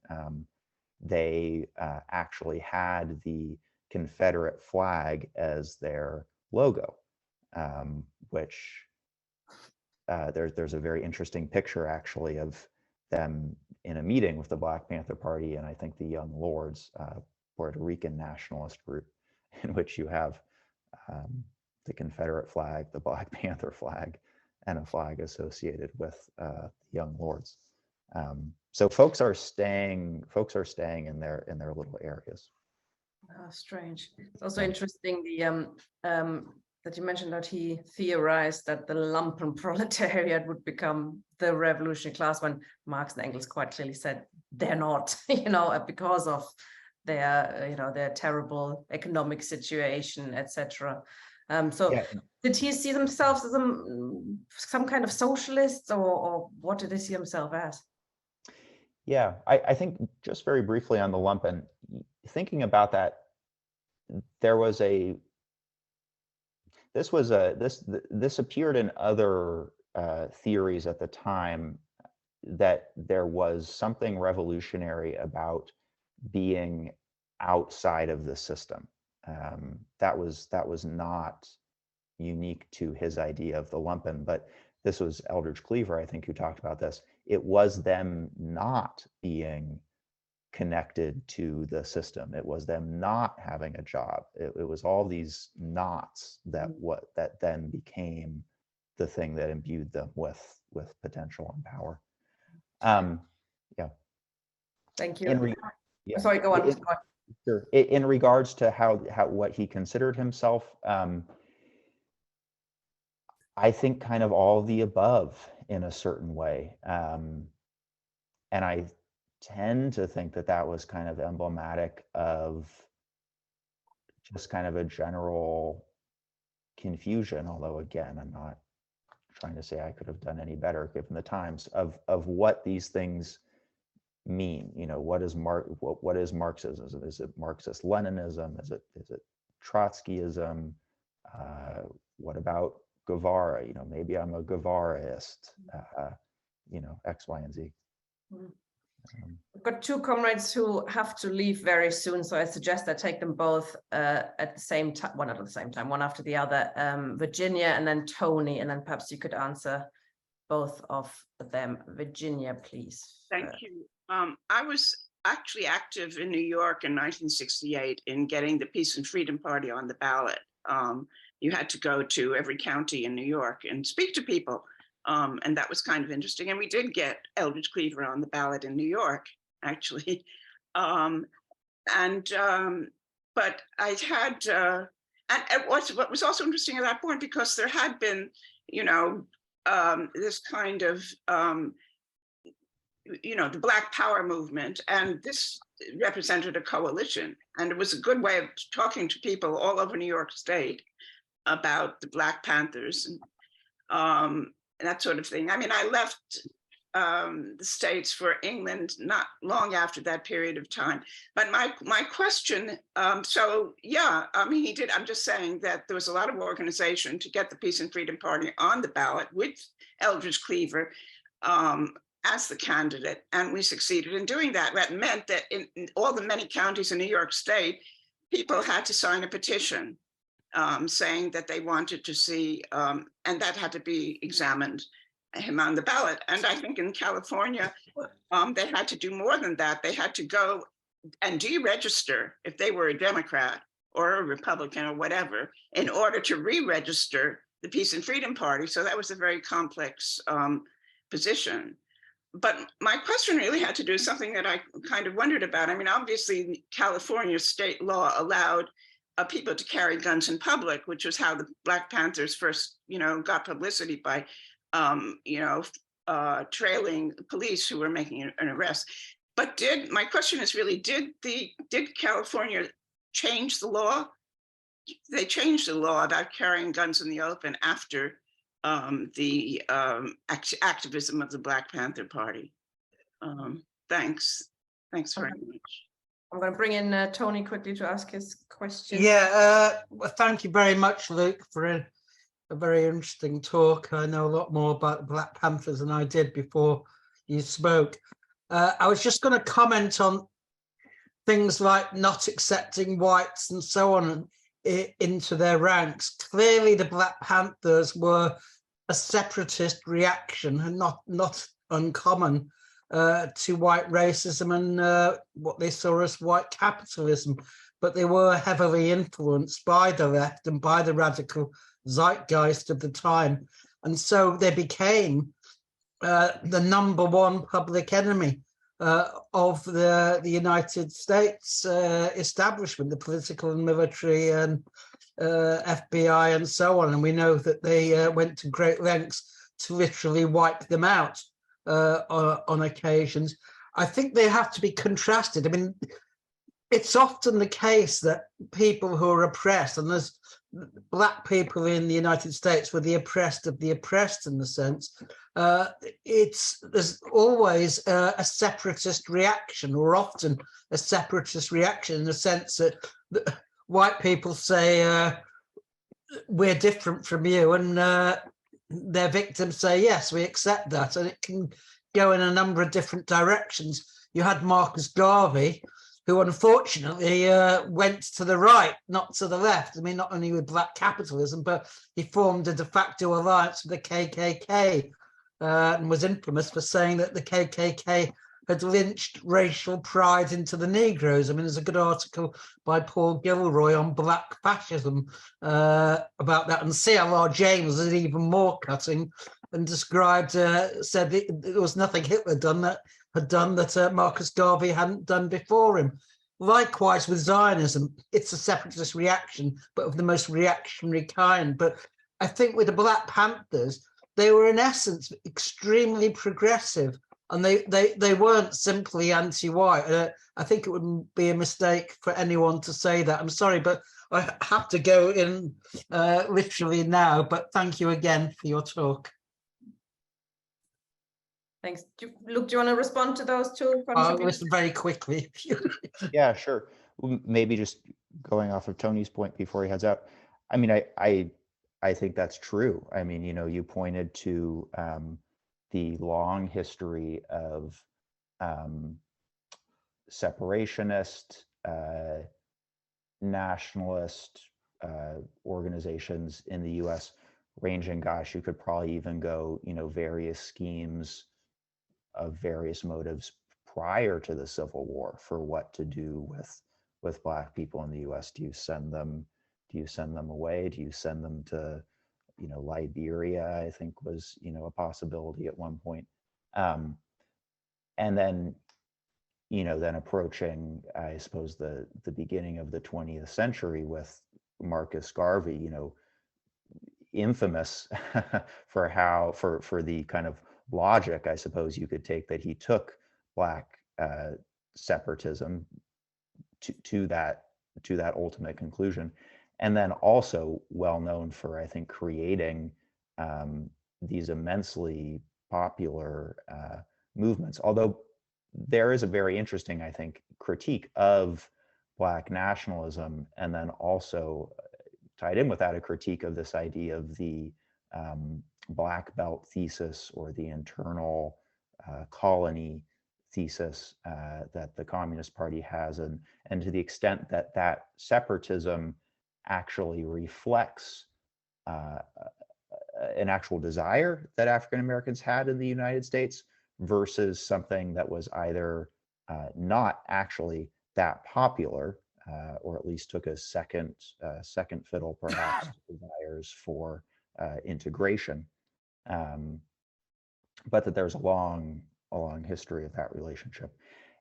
They actually had the Confederate flag as their logo, which there's a very interesting picture actually of them in a meeting with the Black Panther Party and I think the Young Lords, Puerto Rican nationalist group, in which you have the Confederate flag, the Black Panther flag, and a flag associated with Young Lords. So folks are staying in their little areas. Oh, strange. It's also interesting that you mentioned that he theorized that the lumpen proletariat would become the revolutionary class when Marx and Engels quite clearly said they're not, because of their terrible economic situation, etc. So yeah. Did he see themselves as some kind of socialist, or what did he see himself as? Yeah, I think just very briefly on the lumpen, thinking about that, this appeared in other theories at the time, that there was something revolutionary about being outside of the system. That was not unique to his idea of the lumpen, but this was Eldridge Cleaver, I think, who talked about this. It was them not being connected to the system. It was them not having a job. It was all these knots that then became the thing that imbued them with potential and power. Yeah. Thank you. Sorry, go on. Sure. In regards to how what he considered himself, I think kind of all of the above in a certain way. And I tend to think that was kind of emblematic of just kind of a general confusion, although again, I'm not trying to say I could have done any better given the times, of what these things mean. What is Marxism? Is it Marxist Leninism? Is it Trotskyism? What about Guevara? Maybe I'm a Guevaraist. X, Y, and Z. I've got two comrades who have to leave very soon, so I suggest I take them both at the same time, one at the same time, one after the other. Virginia and then Tony, and then perhaps you could answer both of them. Virginia, please. Thank you. I was actually active in New York in 1968 in getting the Peace and Freedom Party on the ballot. You had to go to every county in New York and speak to people. And that was kind of interesting. And we did get Eldridge Cleaver on the ballot in New York, actually. But I had, and what was also interesting at that point, because there had been, this kind of, the Black Power movement, and this represented a coalition. And it was a good way of talking to people all over New York State about the Black Panthers and that sort of thing. I mean, I left the States for England not long after that period of time. But my question, so yeah, he did. I'm just saying that there was a lot of organization to get the Peace and Freedom Party on the ballot with Eldridge Cleaver as the candidate, and we succeeded in doing that. That meant that in all the many counties in New York State, people had to sign a petition saying that they wanted to see, and that had to be examined, him on the ballot. And I think in California, they had to do more than that. They had to go and deregister if they were a Democrat or a Republican or whatever, in order to re-register the Peace and Freedom Party. So that was a very complex position. But my question really had to do with something that I kind of wondered about. I mean, obviously, California state law allowed people to carry guns in public, which was how the Black Panthers first, got publicity by, trailing police who were making an arrest. But my question is really, did California change the law? They changed the law about carrying guns in the open after the activism of the Black Panther Party. Thanks very much. I'm going to bring in Tony quickly to ask his question. Yeah, well, thank you very much, Luke, for a very interesting talk. I know a lot more about the Black Panthers than I did before you spoke. I was just going to comment on things like not accepting whites and so on into their ranks. Clearly, the Black Panthers were a separatist reaction, and not uncommon to white racism and what they saw as white capitalism. But they were heavily influenced by the left and by the radical zeitgeist of the time. And so they became the #1 public enemy of the United States establishment, the political and military and FBI and so on. And we know that they went to great lengths to literally wipe them out on occasions. I think they have to be contrasted. I mean, it's often the case that people who are oppressed, and there's Black people in the United States were the oppressed of the oppressed in the sense, there's always a separatist reaction, or often a separatist reaction in the sense that white people say, we're different from you, and their victims say, yes, we accept that. And it can go in a number of different directions. You had Marcus Garvey, who unfortunately went to the right, not to the left. I mean, not only with Black capitalism, but he formed a de facto alliance with the KKK and was infamous for saying that the KKK had lynched racial pride into the Negroes. I mean, there's a good article by Paul Gilroy on Black fascism about that. And C.L.R. James is even more cutting and described, said there was nothing Hitler had done that Marcus Garvey hadn't done before him. Likewise with Zionism, it's a separatist reaction, but of the most reactionary kind. But I think with the Black Panthers, they were in essence extremely progressive, and they weren't simply anti-white. I think it would be a mistake for anyone to say that. I'm sorry, but I have to go in literally now, but thank you again for your talk. Thanks. Luke, do you want to respond to those two? I'll listen very quickly. Yeah, sure. Maybe just going off of Tony's point before he heads out. I mean, I think that's true. I mean, you know, you pointed to the long history of separationist, nationalist organizations in the U.S. ranging, gosh, you could probably even go, you know, various schemes of various motives prior to the Civil War for what to do with Black people in the U.S. Do you send them away? Do you send them to, you know, Liberia, I think was, you know, a possibility at one point. And then, you know, then approaching, I suppose, the beginning of the 20th century with Marcus Garvey, you know, infamous for the kind of logic, I suppose you could take, that he took Black separatism to that ultimate conclusion. And then also well known for, I think, creating these immensely popular movements. Although there is a very interesting, I think, critique of Black nationalism, and then also tied in with that, a critique of this idea of the Black Belt thesis, or the internal colony thesis that the Communist Party has, and to the extent that that separatism actually reflects an actual desire that African Americans had in the United States versus something that was either not actually that popular, or at least took a second fiddle, perhaps, desires for integration, but that there's a long history of that relationship.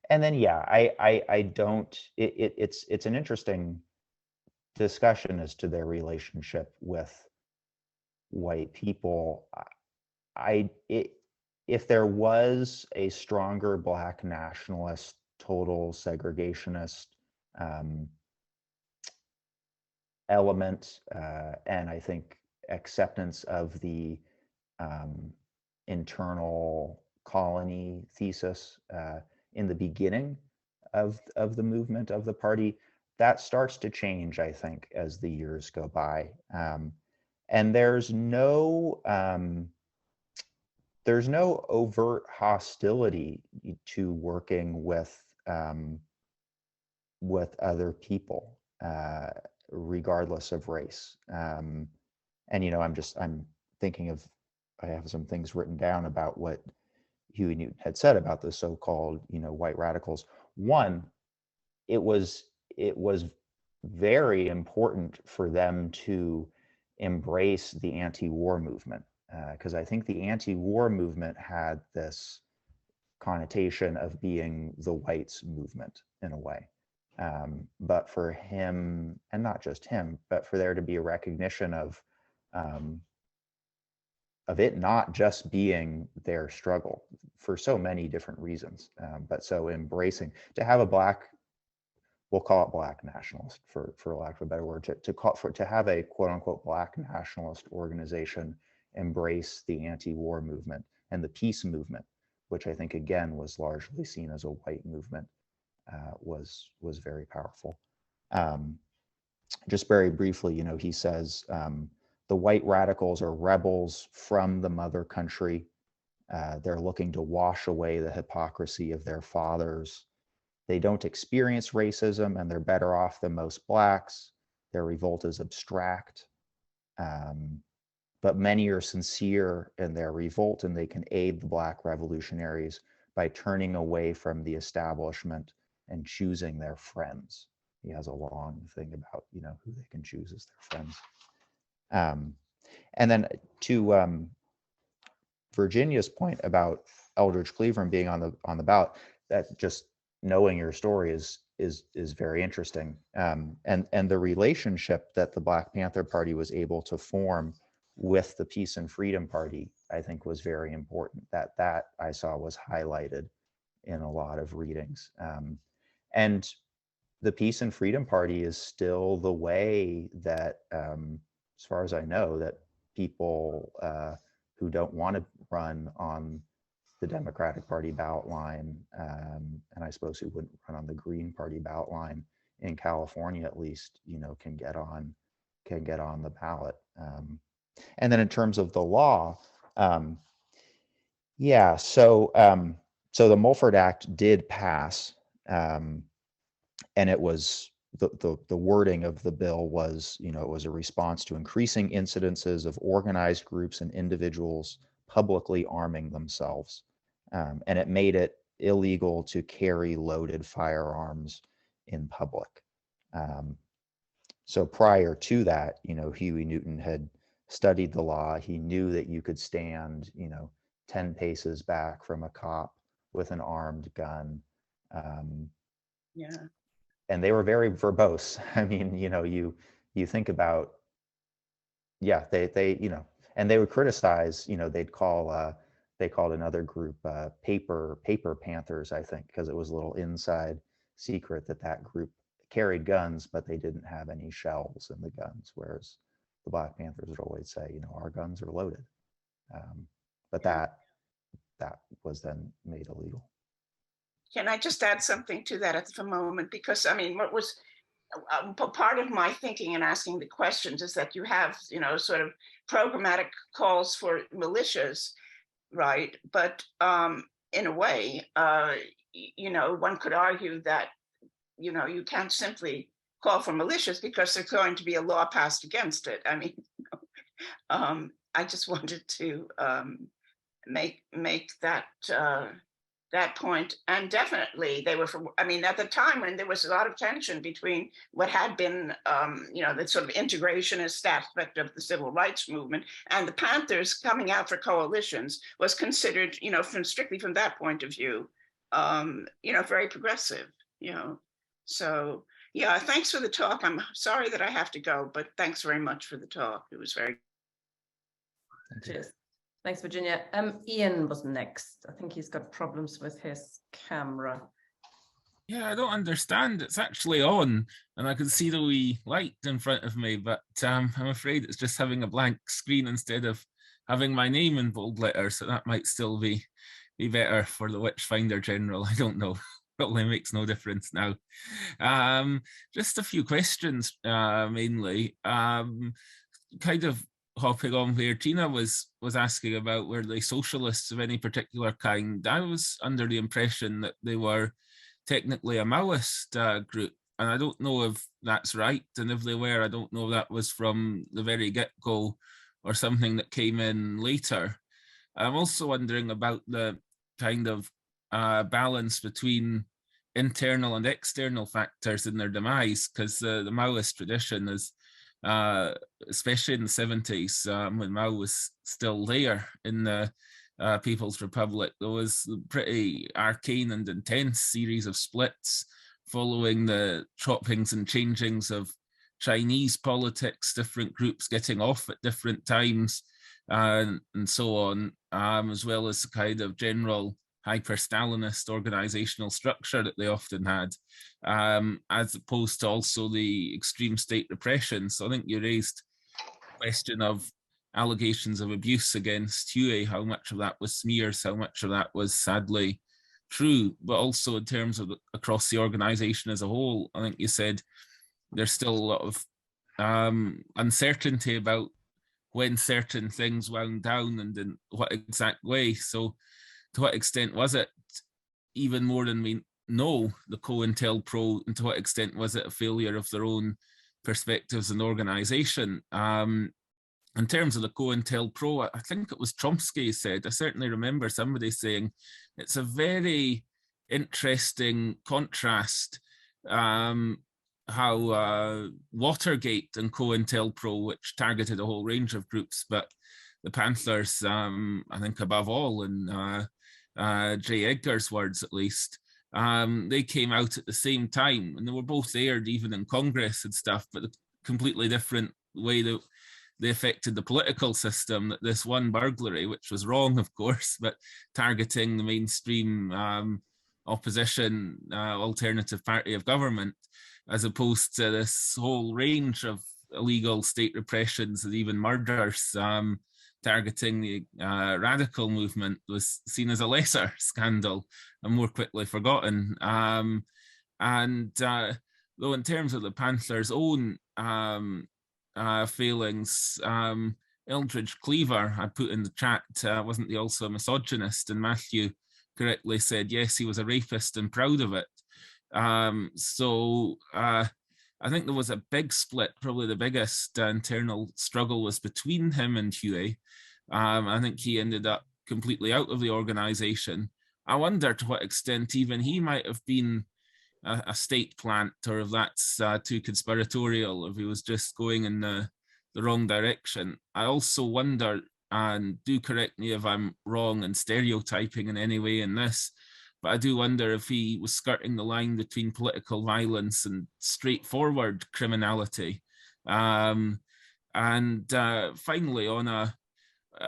And then, yeah, I don't. It's an interesting discussion as to their relationship with white people. if there was a stronger Black nationalist, total segregationist element, and I think acceptance of the internal colony thesis in the beginning of the movement of the party, that starts to change, I think, as the years go by. And there's no overt hostility to working with other people, regardless of race. And I'm thinking of, I have some things written down about what Huey Newton had said about the so-called, white radicals. One, it was very important for them to embrace the anti-war movement, because I think the anti-war movement had this connotation of being the whites movement in a way. But for him, and not just him, but for there to be a recognition of it not just being their struggle for so many different reasons, but so embracing, to have a Black, we'll call it Black nationalist for lack of a better word, to have a quote unquote Black nationalist organization embrace the anti-war movement and the peace movement, which I think again was largely seen as a white movement, was very powerful. Just very briefly, he says, the white radicals are rebels from the mother country. They're looking to wash away the hypocrisy of their fathers. They don't experience racism and they're better off than most Blacks. Their revolt is abstract. But many are sincere in their revolt, and they can aid the Black revolutionaries by turning away from the establishment and choosing their friends. He has a long thing about, who they can choose as their friends. And then to Virginia's point about Eldridge Cleveland being on the ballot, that just knowing your story is very interesting. And the relationship that the Black Panther Party was able to form with the Peace and Freedom Party, I think was very important. That I saw was highlighted in a lot of readings. And the Peace and Freedom Party is still the way that, as far as I know, that people who don't want to run on the Democratic Party ballot line, and I suppose who wouldn't run on the Green Party ballot line in California, at least, can get on the ballot. And then in terms of the law, so the Mulford Act did pass, and it was the wording of the bill was, it was a response to increasing incidences of organized groups and individuals publicly arming themselves, and it made it illegal to carry loaded firearms in public. So prior to that, Huey Newton had studied the law. He knew that you could stand, 10 paces back from a cop with an armed gun. Yeah. And they were very verbose. I mean, you think about, they and they would criticize, they called another group paper Panthers, I think, because it was a little inside secret that group carried guns, but they didn't have any shells in the guns, whereas the Black Panthers would always say, our guns are loaded. But that was then made illegal. Can I just add something to that at the moment? Because I mean, what was part of my thinking and asking the questions is that you have, sort of programmatic calls for militias, right? But in a way, one could argue that, you can't simply call for militias because there's going to be a law passed against it. I mean, I just wanted to make that point. And definitely they were at the time when there was a lot of tension between what had been, the sort of integrationist aspect of the civil rights movement and the Panthers coming out for coalitions was considered, strictly from that point of view, very progressive, So, yeah, thanks for the talk. I'm sorry that I have to go, but thanks very much for the talk. It was very. Cheers. Thanks, Virginia. Ian was next. I think he's got problems with his camera. Yeah, I don't understand. It's actually on, and I can see the wee light in front of me, but I'm afraid it's just having a blank screen instead of having my name in bold letters. So that might still be better for the Witchfinder General. I don't know. Probably makes no difference now. Just a few questions, mainly. Kind of hopping on where Tina was asking about, were they socialists of any particular kind? I was under the impression that they were technically a Maoist group, and I don't know if that's right. And if they were, I don't know if that was from the very get-go or something that came in later. I'm also wondering about the kind of balance between internal and external factors in their demise, because the Maoist tradition is, especially in the 70s, when Mao was still there in the People's Republic, there was a pretty arcane and intense series of splits following the choppings and changings of Chinese politics, different groups getting off at different times, and so on, as well as the kind of general hyper-Stalinist organizational structure that they often had, as opposed to also the extreme state repression. So I think you raised the question of allegations of abuse against Huey, how much of that was smears, how much of that was sadly true, but also in terms of across the organization as a whole, I think you said there's still a lot of uncertainty about when certain things wound down and in what exact way. So to what extent was it, even more than we know, the COINTELPRO, and to what extent was it a failure of their own perspectives and organization? In terms of the COINTELPRO, I think it was Chomsky said, I certainly remember somebody saying, it's a very interesting contrast how Watergate and COINTELPRO, which targeted a whole range of groups, but the Panthers, I think above all, in J. Edgar's words at least, they came out at the same time, and they were both aired even in Congress and stuff, but a completely different way that they affected the political system. That this one burglary, which was wrong, of course, but targeting the mainstream opposition alternative party of government, as opposed to this whole range of illegal state repressions and even murders targeting the radical movement, was seen as a lesser scandal and more quickly forgotten. Though in terms of the Panthers' own failings, Eldridge Cleaver, I put in the chat, wasn't he also a misogynist? And Matthew correctly said, yes, he was a rapist and proud of it. I think there was a big split. Probably the biggest internal struggle was between him and Huey. I think he ended up completely out of the organization. I wonder to what extent even he might have been a state plant, or if that's too conspiratorial, if he was just going in the wrong direction. I also wonder, and do correct me if I'm wrong and stereotyping in any way in this, but I do wonder if he was skirting the line between political violence and straightforward criminality. And finally, on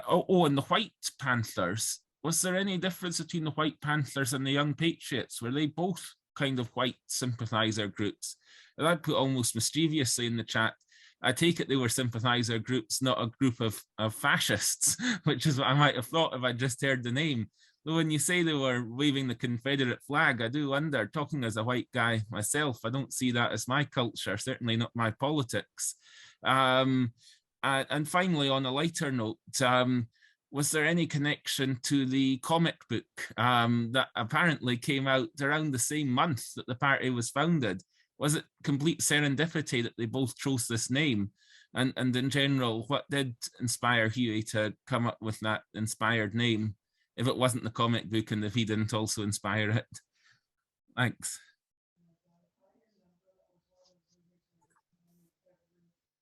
on the White Panthers, was there any difference between the White Panthers and the Young Patriots? Were they both kind of white sympathizer groups? And I put almost mischievously in the chat, I take it they were sympathizer groups, not a group of fascists, which is what I might have thought if I just heard the name. Though when you say they were waving the Confederate flag, I do wonder, talking as a white guy myself, I don't see that as my culture, certainly not my politics. And finally, on a lighter note, was there any connection to the comic book that apparently came out around the same month that the party was founded? Was it complete serendipity that they both chose this name? And in general, what did inspire Huey to come up with that inspired name, if it wasn't the comic book and if he didn't also inspire it? Thanks.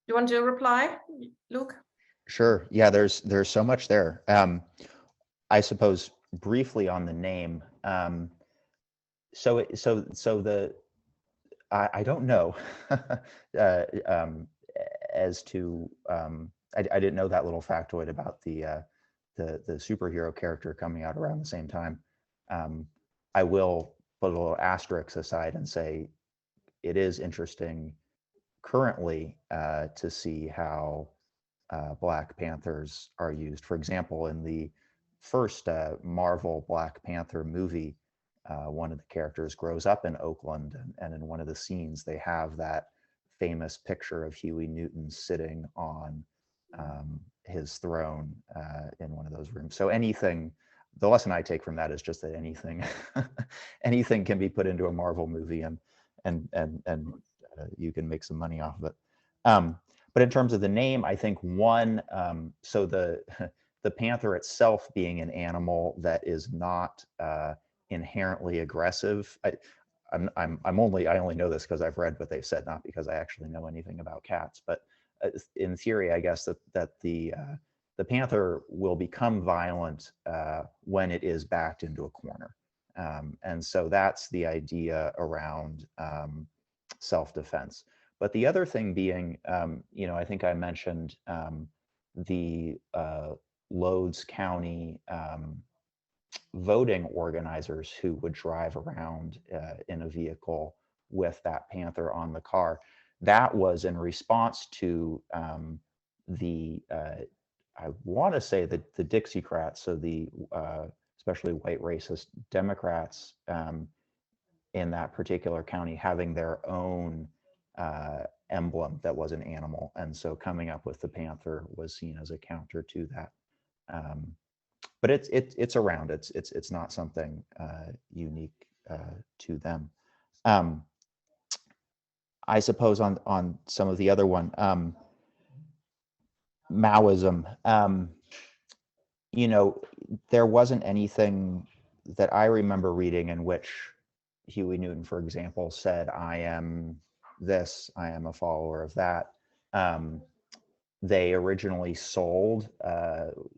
You want to reply, Luke? Sure. Yeah, there's so much there. I suppose briefly on the name. I don't know as to I didn't know that little factoid about the the superhero character coming out around the same time. I will put a little asterisk aside and say it is interesting currently to see how Black Panthers are used. For example, in the first Marvel Black Panther movie, one of the characters grows up in Oakland, and in one of the scenes, they have that famous picture of Huey Newton sitting on his throne in one of those rooms. So anything, the lesson I take from that is just that anything, anything can be put into a Marvel movie, and you can make some money off of it. But in terms of the name, I think one, so the panther itself being an animal that is not inherently aggressive. I only know this because I've read what they've said, not because I actually know anything about cats. But in theory, I guess that the panther will become violent when it is backed into a corner, and so that's the idea around self-defense. But the other thing being, I think I mentioned the Lowndes County voting organizers who would drive around in a vehicle with that panther on the car. That was in response to I want to say the Dixiecrats, so the especially white racist Democrats in that particular county having their own emblem that was an animal, and so coming up with the panther was seen as a counter to that. But it's around. It's not something unique to them. I suppose on some of the other one, Maoism. There wasn't anything that I remember reading in which Huey Newton, for example, said, "I am this, I am a follower of that." They originally sold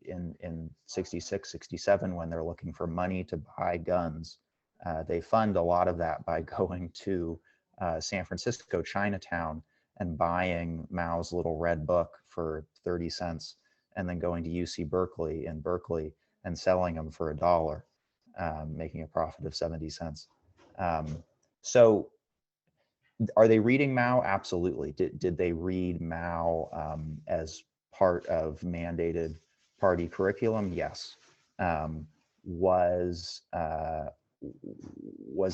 in 66, 67 when they're looking for money to buy guns. They fund a lot of that by going to San Francisco, Chinatown, and buying Mao's little red book for 30 cents, and then going to UC Berkeley in Berkeley and selling them for $1, making a profit of 70 cents. So are they reading Mao? Absolutely. Did they read Mao as part of mandated party curriculum? Yes. Was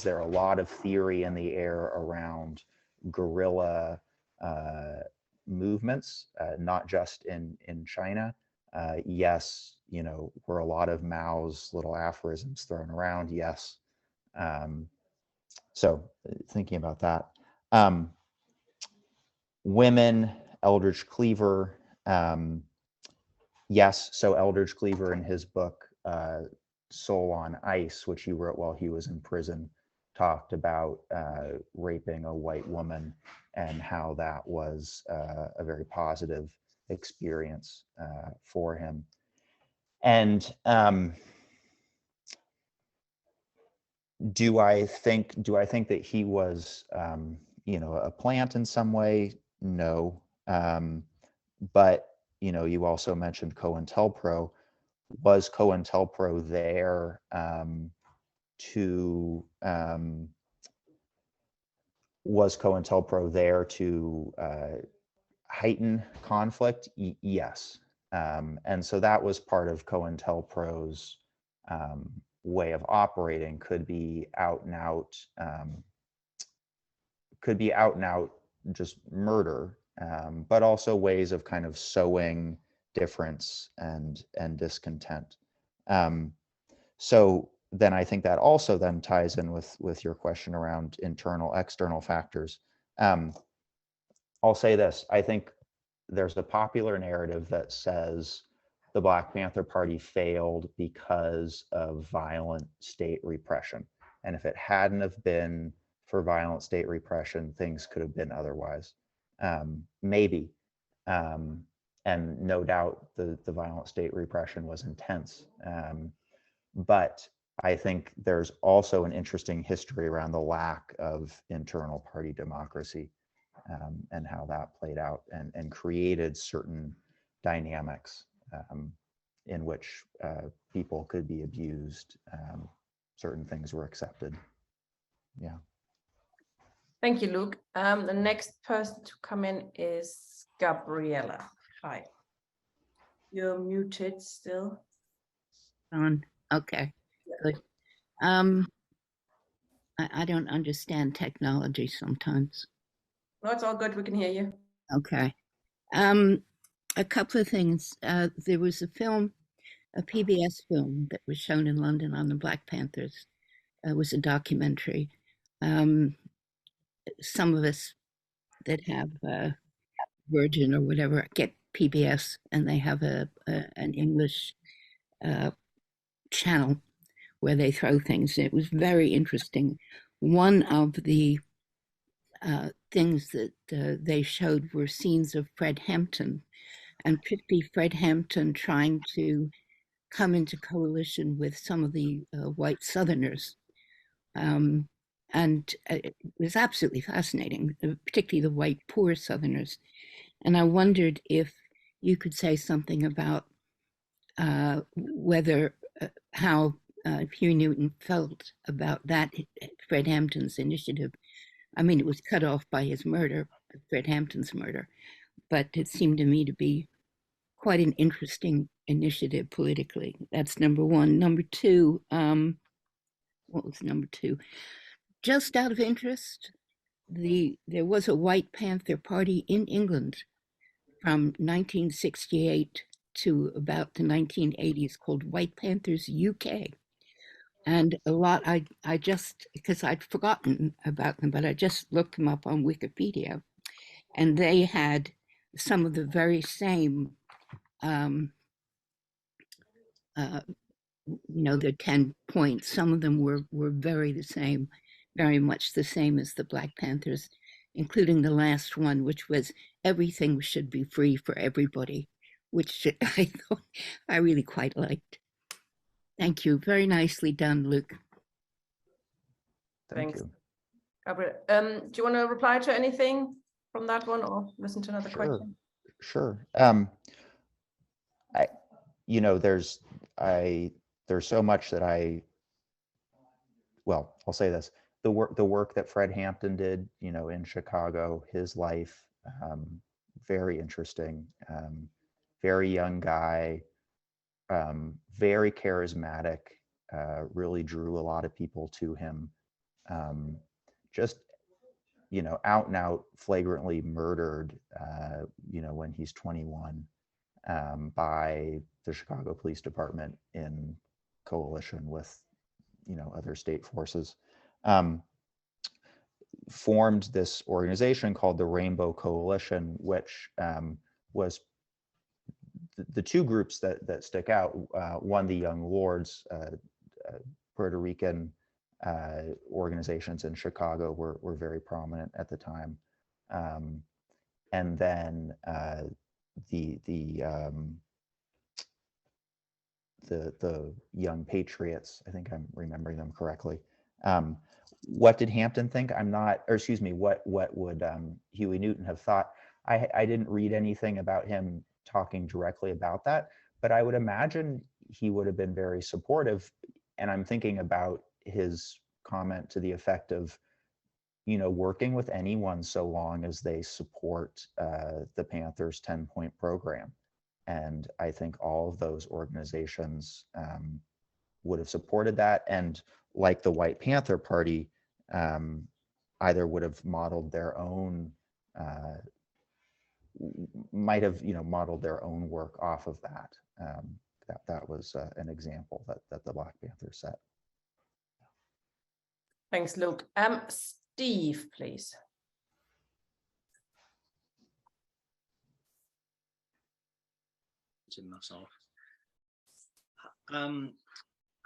there a lot of theory in the air around guerrilla movements, not just in China? Yes. Were a lot of Mao's little aphorisms thrown around? Yes. So thinking about that. Women, Eldridge Cleaver. Yes, so Eldridge Cleaver in his book, Soul on Ice, which he wrote while he was in prison, talked about raping a white woman and how that was a very positive experience for him. And do I think that he was a plant in some way? No. But you also mentioned COINTELPRO. Was COINTELPRO there to heighten conflict? Yes. And so that was part of COINTELPRO's way of operating. Could be out and out just murder, but also ways of kind of sowing difference and discontent. So then I think that also then ties in with your question around internal, external factors. I'll say this, I think there's a popular narrative that says the Black Panther Party failed because of violent state repression. And if it hadn't have been for violent state repression, things could have been otherwise. Maybe. And no doubt the violent state repression was intense. But I think there's also an interesting history around the lack of internal party democracy and how that played out and created certain dynamics. in which people could be abused, certain things were accepted. Yeah. Thank you, Luke. The next person to come in is Gabriella. Hi. You're muted still. On. Okay, good. I don't understand technology sometimes. No, it's all good. We can hear you. Okay. A couple of things. There was a film, a PBS film that was shown in London on the Black Panthers. It was a documentary. Some of us that have Virgin or whatever get PBS, and they have an English channel where they throw things. It was very interesting. One of the things that they showed were scenes of Fred Hampton, and particularly Fred Hampton trying to come into coalition with some of the white Southerners. And it was absolutely fascinating, particularly the white poor Southerners. And I wondered if you could say something about whether, how Huey Newton felt about that, Fred Hampton's initiative. I mean, it was cut off by his murder, Fred Hampton's murder, but it seemed to me to be quite an interesting initiative politically. That's number one. Number two, what was number two? Just out of interest, there was a White Panther Party in England from 1968 to about the 1980s called White Panthers UK. And a lot, I just, because I'd forgotten about them, but I just looked them up on Wikipedia. And they had some of the very same, the 10 points. Some of them were very much the same as the Black Panthers, including the last one, which was everything should be free for everybody, which I thought I really quite liked. Thank you. Very nicely done, Luke. Thank Thanks. you. Gabriel, do you want to reply to anything from that one or listen to another question? Sure. There's so much that I'll say this, the work that Fred Hampton did, in Chicago, his life, very interesting, very young guy, very charismatic, really drew a lot of people to him. Just, out and out flagrantly murdered, when he's 21, by the Chicago Police Department in coalition with, other state forces. Formed this organization called the Rainbow Coalition, which was the two groups that stick out. One, the Young Lords, Puerto Rican organizations in Chicago were very prominent at the time, and then the Young Patriots. I think I'm remembering them correctly. What did Hampton think? What would Huey Newton have thought? I didn't read anything about him talking directly about that, but I would imagine he would have been very supportive. And I'm thinking about his comment to the effect of, working with anyone so long as they support the Panthers' 10-point program. And I think all of those organizations would have supported that. And like the White Panther Party, either would have modeled their own, modeled their own work off of that. That was an example that the Black Panthers set. Thanks, Luke. Steve, please. Myself.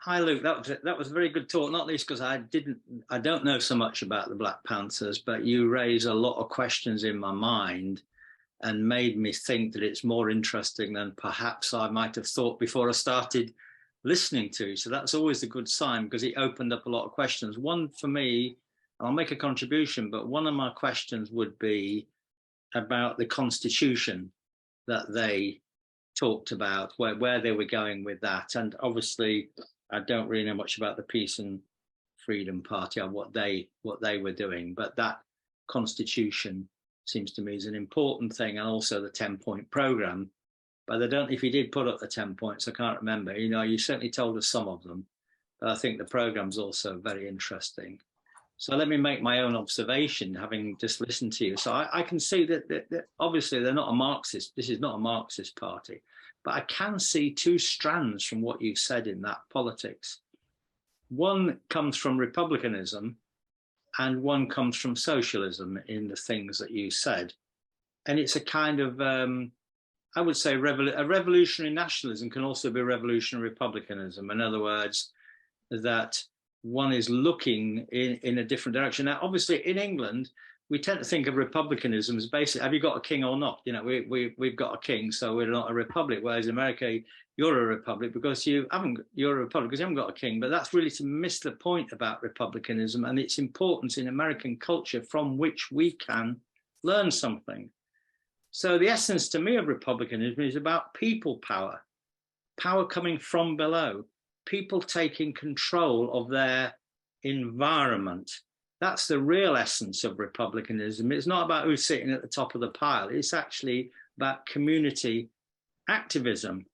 Hi, Luke. That was a very good talk. Not least because I don't know so much about the Black Panthers, but you raise a lot of questions in my mind and made me think that it's more interesting than perhaps I might have thought before I started listening to. So that's always a good sign, because it opened up a lot of questions. One for me, I'll make a contribution, but one of my questions would be about the constitution that they talked about where they were going with that. And obviously, I don't really know much about the Peace and Freedom Party or what they were doing, but that constitution seems to me is an important thing, and also the 10-point program. But I don't know if he did put up the 10 points. I can't remember. You know, you certainly told us some of them, but I think the program's also very interesting. So let me make my own observation, having just listened to you. So I can see that obviously they're not a Marxist. This is not a Marxist party, but I can see two strands from what you've said in that politics. One comes from republicanism and one comes from socialism in the things that you said. And it's a kind of, I would say a revolutionary nationalism can also be revolutionary republicanism. In other words, that one is looking in a different direction. Now, obviously, in England, we tend to think of republicanism as basically, have you got a king or not? You know, we've got a king, so we're not a republic. Whereas in America, you're a republic because you're a republic because you haven't got a king. But that's really to miss the point about republicanism and its importance in American culture, from which we can learn something. So the essence to me of republicanism is about people power, power coming from below, people taking control of their environment. That's the real essence of republicanism. It's not about who's sitting at the top of the pile. It's actually about community activism.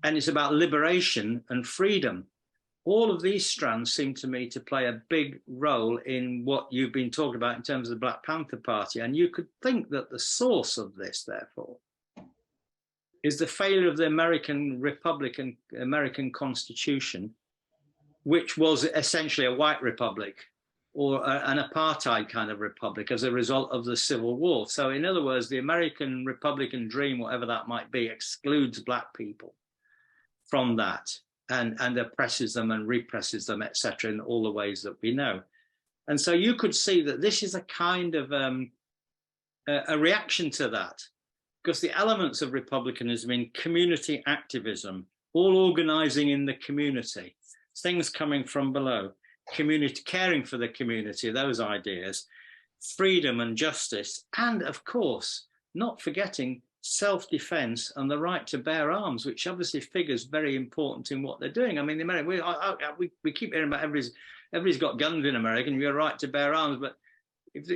And it's about liberation and freedom. All of these strands seem to me to play a big role in what you've been talking about in terms of the Black Panther Party. And you could think that the source of this, therefore, is the failure of the American Constitution, which was essentially a white republic or an apartheid kind of republic as a result of the Civil War. So in other words, the American Republican dream, whatever that might be, excludes Black people from that and oppresses them and represses them, etc., in all the ways that we know. And so you could see that this is a kind of a reaction to that, because the elements of republicanism in community activism, all organizing in the community, things coming from below, community, caring for the community, those ideas, freedom and justice, and of course, not forgetting self-defense and the right to bear arms, which obviously figures very important in what they're doing. I mean, the American, we keep hearing about everybody's got guns in America and you've got a right to bear arms, but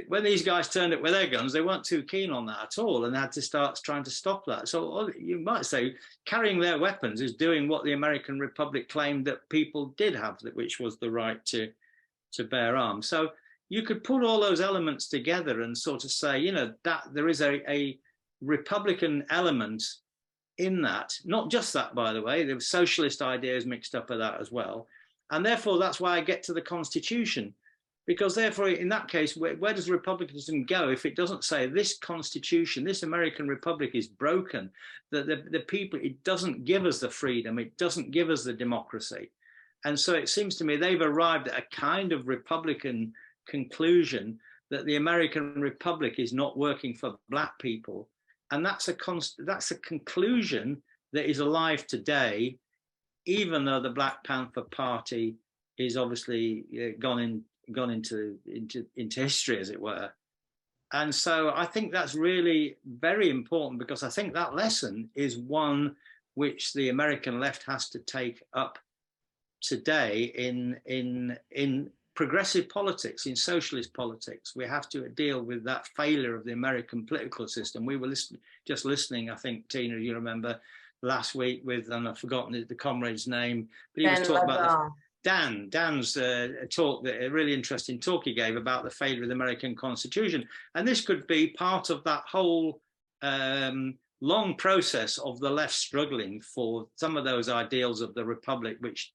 when these guys turned up with their guns, they weren't too keen on that at all and had to start trying to stop that. So you might say carrying their weapons is doing what the American Republic claimed that people did have, which was the right to bear arms. So you could put all those elements together and sort of say, you know, that there is a Republican element in that, not just that, by the way, there were socialist ideas mixed up with that as well. And therefore, that's why I get to the Constitution. Because therefore, in that case, where does republicanism go if it doesn't say this Constitution, this American Republic is broken, that the people, it doesn't give us the freedom, it doesn't give us the democracy. And so it seems to me they've arrived at a kind of Republican conclusion that the American Republic is not working for Black people. And that's a conclusion that is alive today, even though the Black Panther Party is obviously gone into history, as it were. And so I think that's really very important, because I think that lesson is one which the American left has to take up today in progressive politics, in socialist politics. We have to deal with that failure of the American political system. We were just listening, I think, Tina, you remember last week with, and I've forgotten the comrade's name, but he was talking about Dan's talk, a really interesting talk he gave about the failure of the American Constitution. And this could be part of that whole long process of the left struggling for some of those ideals of the Republic, which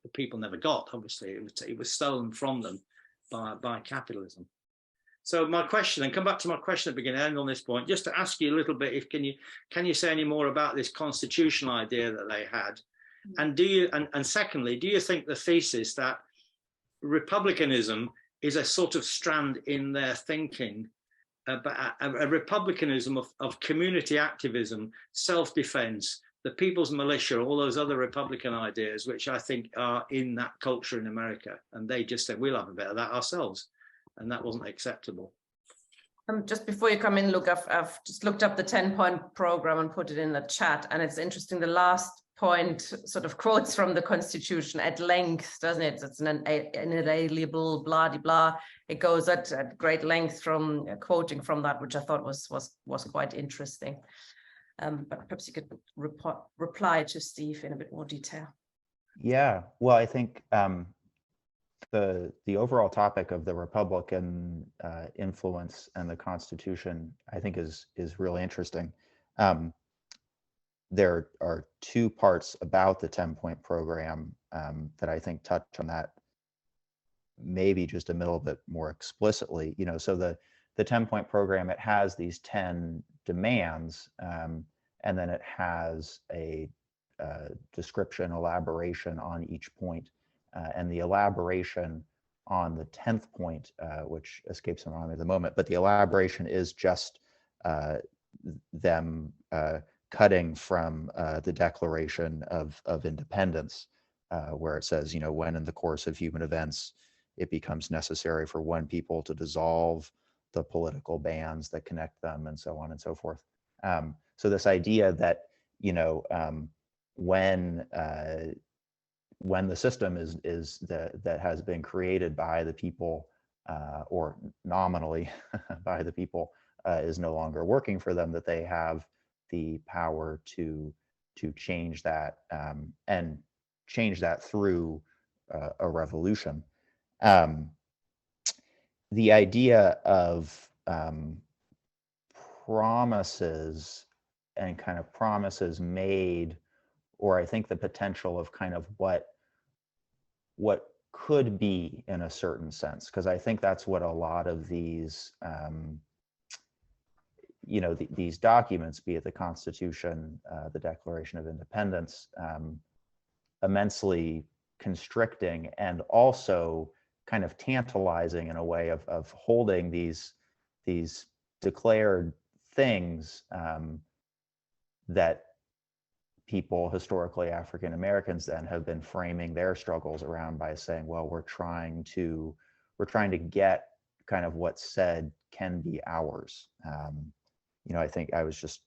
the people never got, obviously. It was stolen from them by capitalism. So my question, and come back to my question at the beginning, end on this point, just to ask you a little bit, can you say any more about this constitutional idea that they had? And and secondly, do you think the thesis that republicanism is a sort of strand in their thinking, a republicanism of community activism, self-defense, the people's militia, all those other Republican ideas, which I think are in that culture in America, and they just said, we'll have a bit of that ourselves, and that wasn't acceptable. Just before you come in, Luke, I've just looked up the 10-point program and put it in the chat. And it's interesting, the last point sort of quotes from the Constitution at length, doesn't it? It's an inalienable, blah, de blah. It goes at great length from quoting from that, which I thought was quite interesting. But perhaps you could reply to Steve in a bit more detail. Yeah, well, I think the overall topic of the Republican influence and the Constitution, I think, is really interesting. There are two parts about the 10-point program that I think touch on that maybe just a little bit more explicitly. You know, so the 10-point program, it has these 10 demands, and then it has a description, elaboration on each point. And the elaboration on the 10th point, which escapes my mind at the moment, but the elaboration is just them cutting from the Declaration of Independence, where it says, you know, when in the course of human events it becomes necessary for one people to dissolve the political bands that connect them, and so on and so forth. So this idea that, you know, when the system that has been created by the people, or nominally by the people, is no longer working for them, that they have the power to change that, and change that through a revolution. The idea of promises and kind of promises made, or I think the potential of kind of what could be in a certain sense, because I think that's what a lot of these, you know, these documents, be it the Constitution, the Declaration of Independence, immensely constricting and also kind of tantalizing in a way of holding these declared things that people, historically African Americans, then have been framing their struggles around by saying, well, we're trying to get kind of what's said can be ours. You know, I think I was just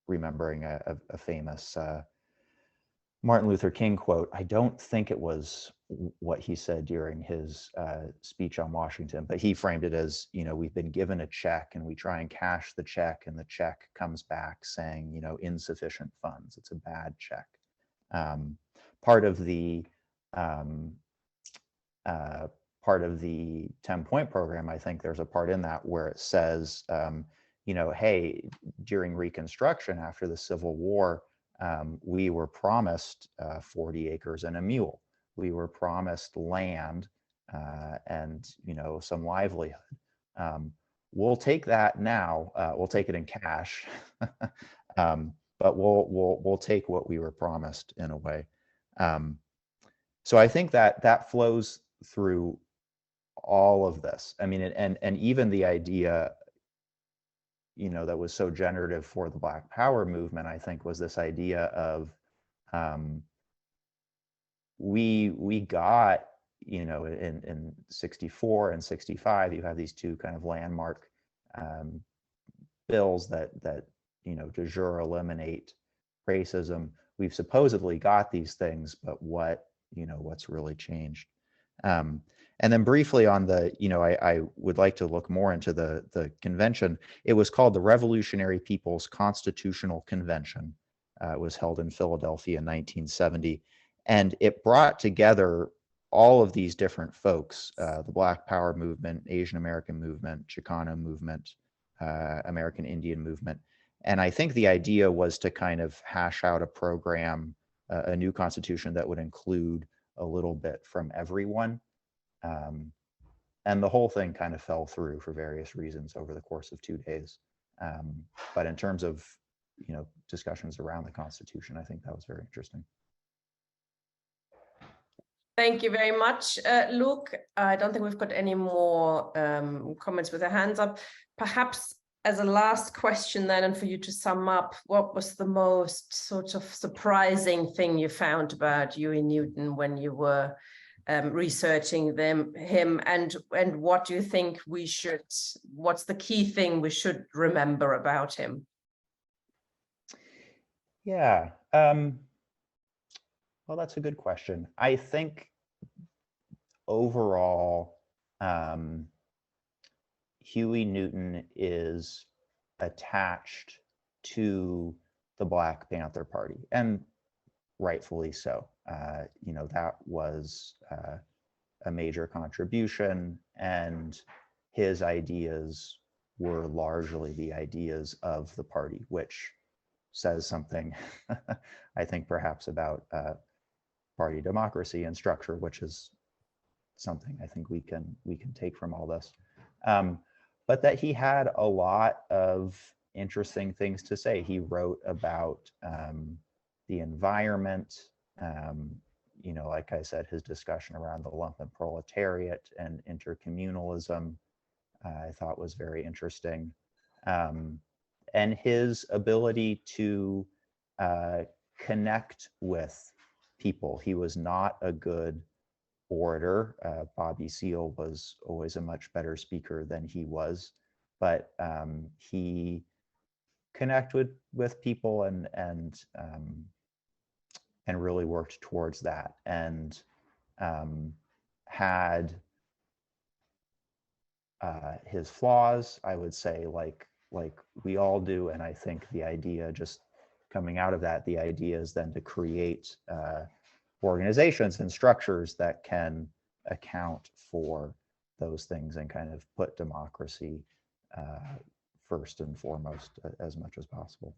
remembering a famous Martin Luther King quote. I don't think it was what he said during his speech on Washington, but he framed it as, you know, we've been given a check and we try and cash the check, and the check comes back saying, you know, insufficient funds. It's a bad check. Part of the 10-point program, I think there's a part in that where it says, you know, hey, during Reconstruction after the Civil War, we were promised 40 acres and a mule. We were promised land and, you know, some livelihood. We'll take that now. We'll take it in cash, but we'll take what we were promised in a way. So I think that flows through all of this. I mean, and even the idea, you know, that was so generative for the Black Power movement, I think, was this idea of we got, you know, in 64 and 65, you have these two kind of landmark bills that you know, de jure eliminate racism. We've supposedly got these things, but what's really changed? And then briefly on the, you know, I would like to look more into the convention. It was called the Revolutionary People's Constitutional Convention. It was held in Philadelphia in 1970. And it brought together all of these different folks, the Black Power movement, Asian American movement, Chicano movement, American Indian movement. And I think the idea was to kind of hash out a program, a new constitution that would include a little bit from everyone. And the whole thing kind of fell through for various reasons over the course of 2 days. But in terms of, you know, discussions around the Constitution, I think that was very interesting. Thank you very much, Luke. I don't think we've got any more comments with their hands up. Perhaps as a last question then, and for you to sum up, what was the most sort of surprising thing you found about Huey Newton when you were researching him, and what do you think what's the key thing we should remember about him? Yeah, well, that's a good question. I think overall, Huey Newton is attached to the Black Panther Party, and rightfully so. You know, that was a major contribution, and his ideas were largely the ideas of the party, which says something, I think, perhaps about party democracy and structure, which is something I think we can take from all this. But that he had a lot of interesting things to say. He wrote about the environment, you know, like I said, his discussion around the lumpen proletariat and intercommunalism, I thought was very interesting. And his ability to connect with people. He was not a good orator. Bobby Seale was always a much better speaker than he was, but he connected with people and really worked towards that, and had his flaws, I would say, like we all do. And I think the idea, just coming out of that, the idea is then to create organizations and structures that can account for those things and kind of put democracy first and foremost as much as possible.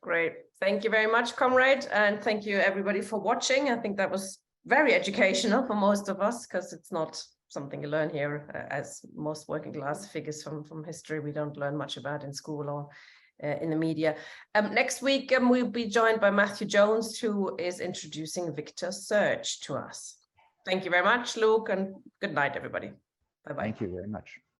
Great. Thank you very much, comrade. And thank you everybody for watching. I think that was very educational for most of us, because it's not something you learn here, as most working class figures from history we don't learn much about in school or in the media. Next week, we'll be joined by Matthew Jones, who is introducing Victor Surge to us. Thank you very much, Luke, and good night, everybody. Bye-bye. Thank you very much.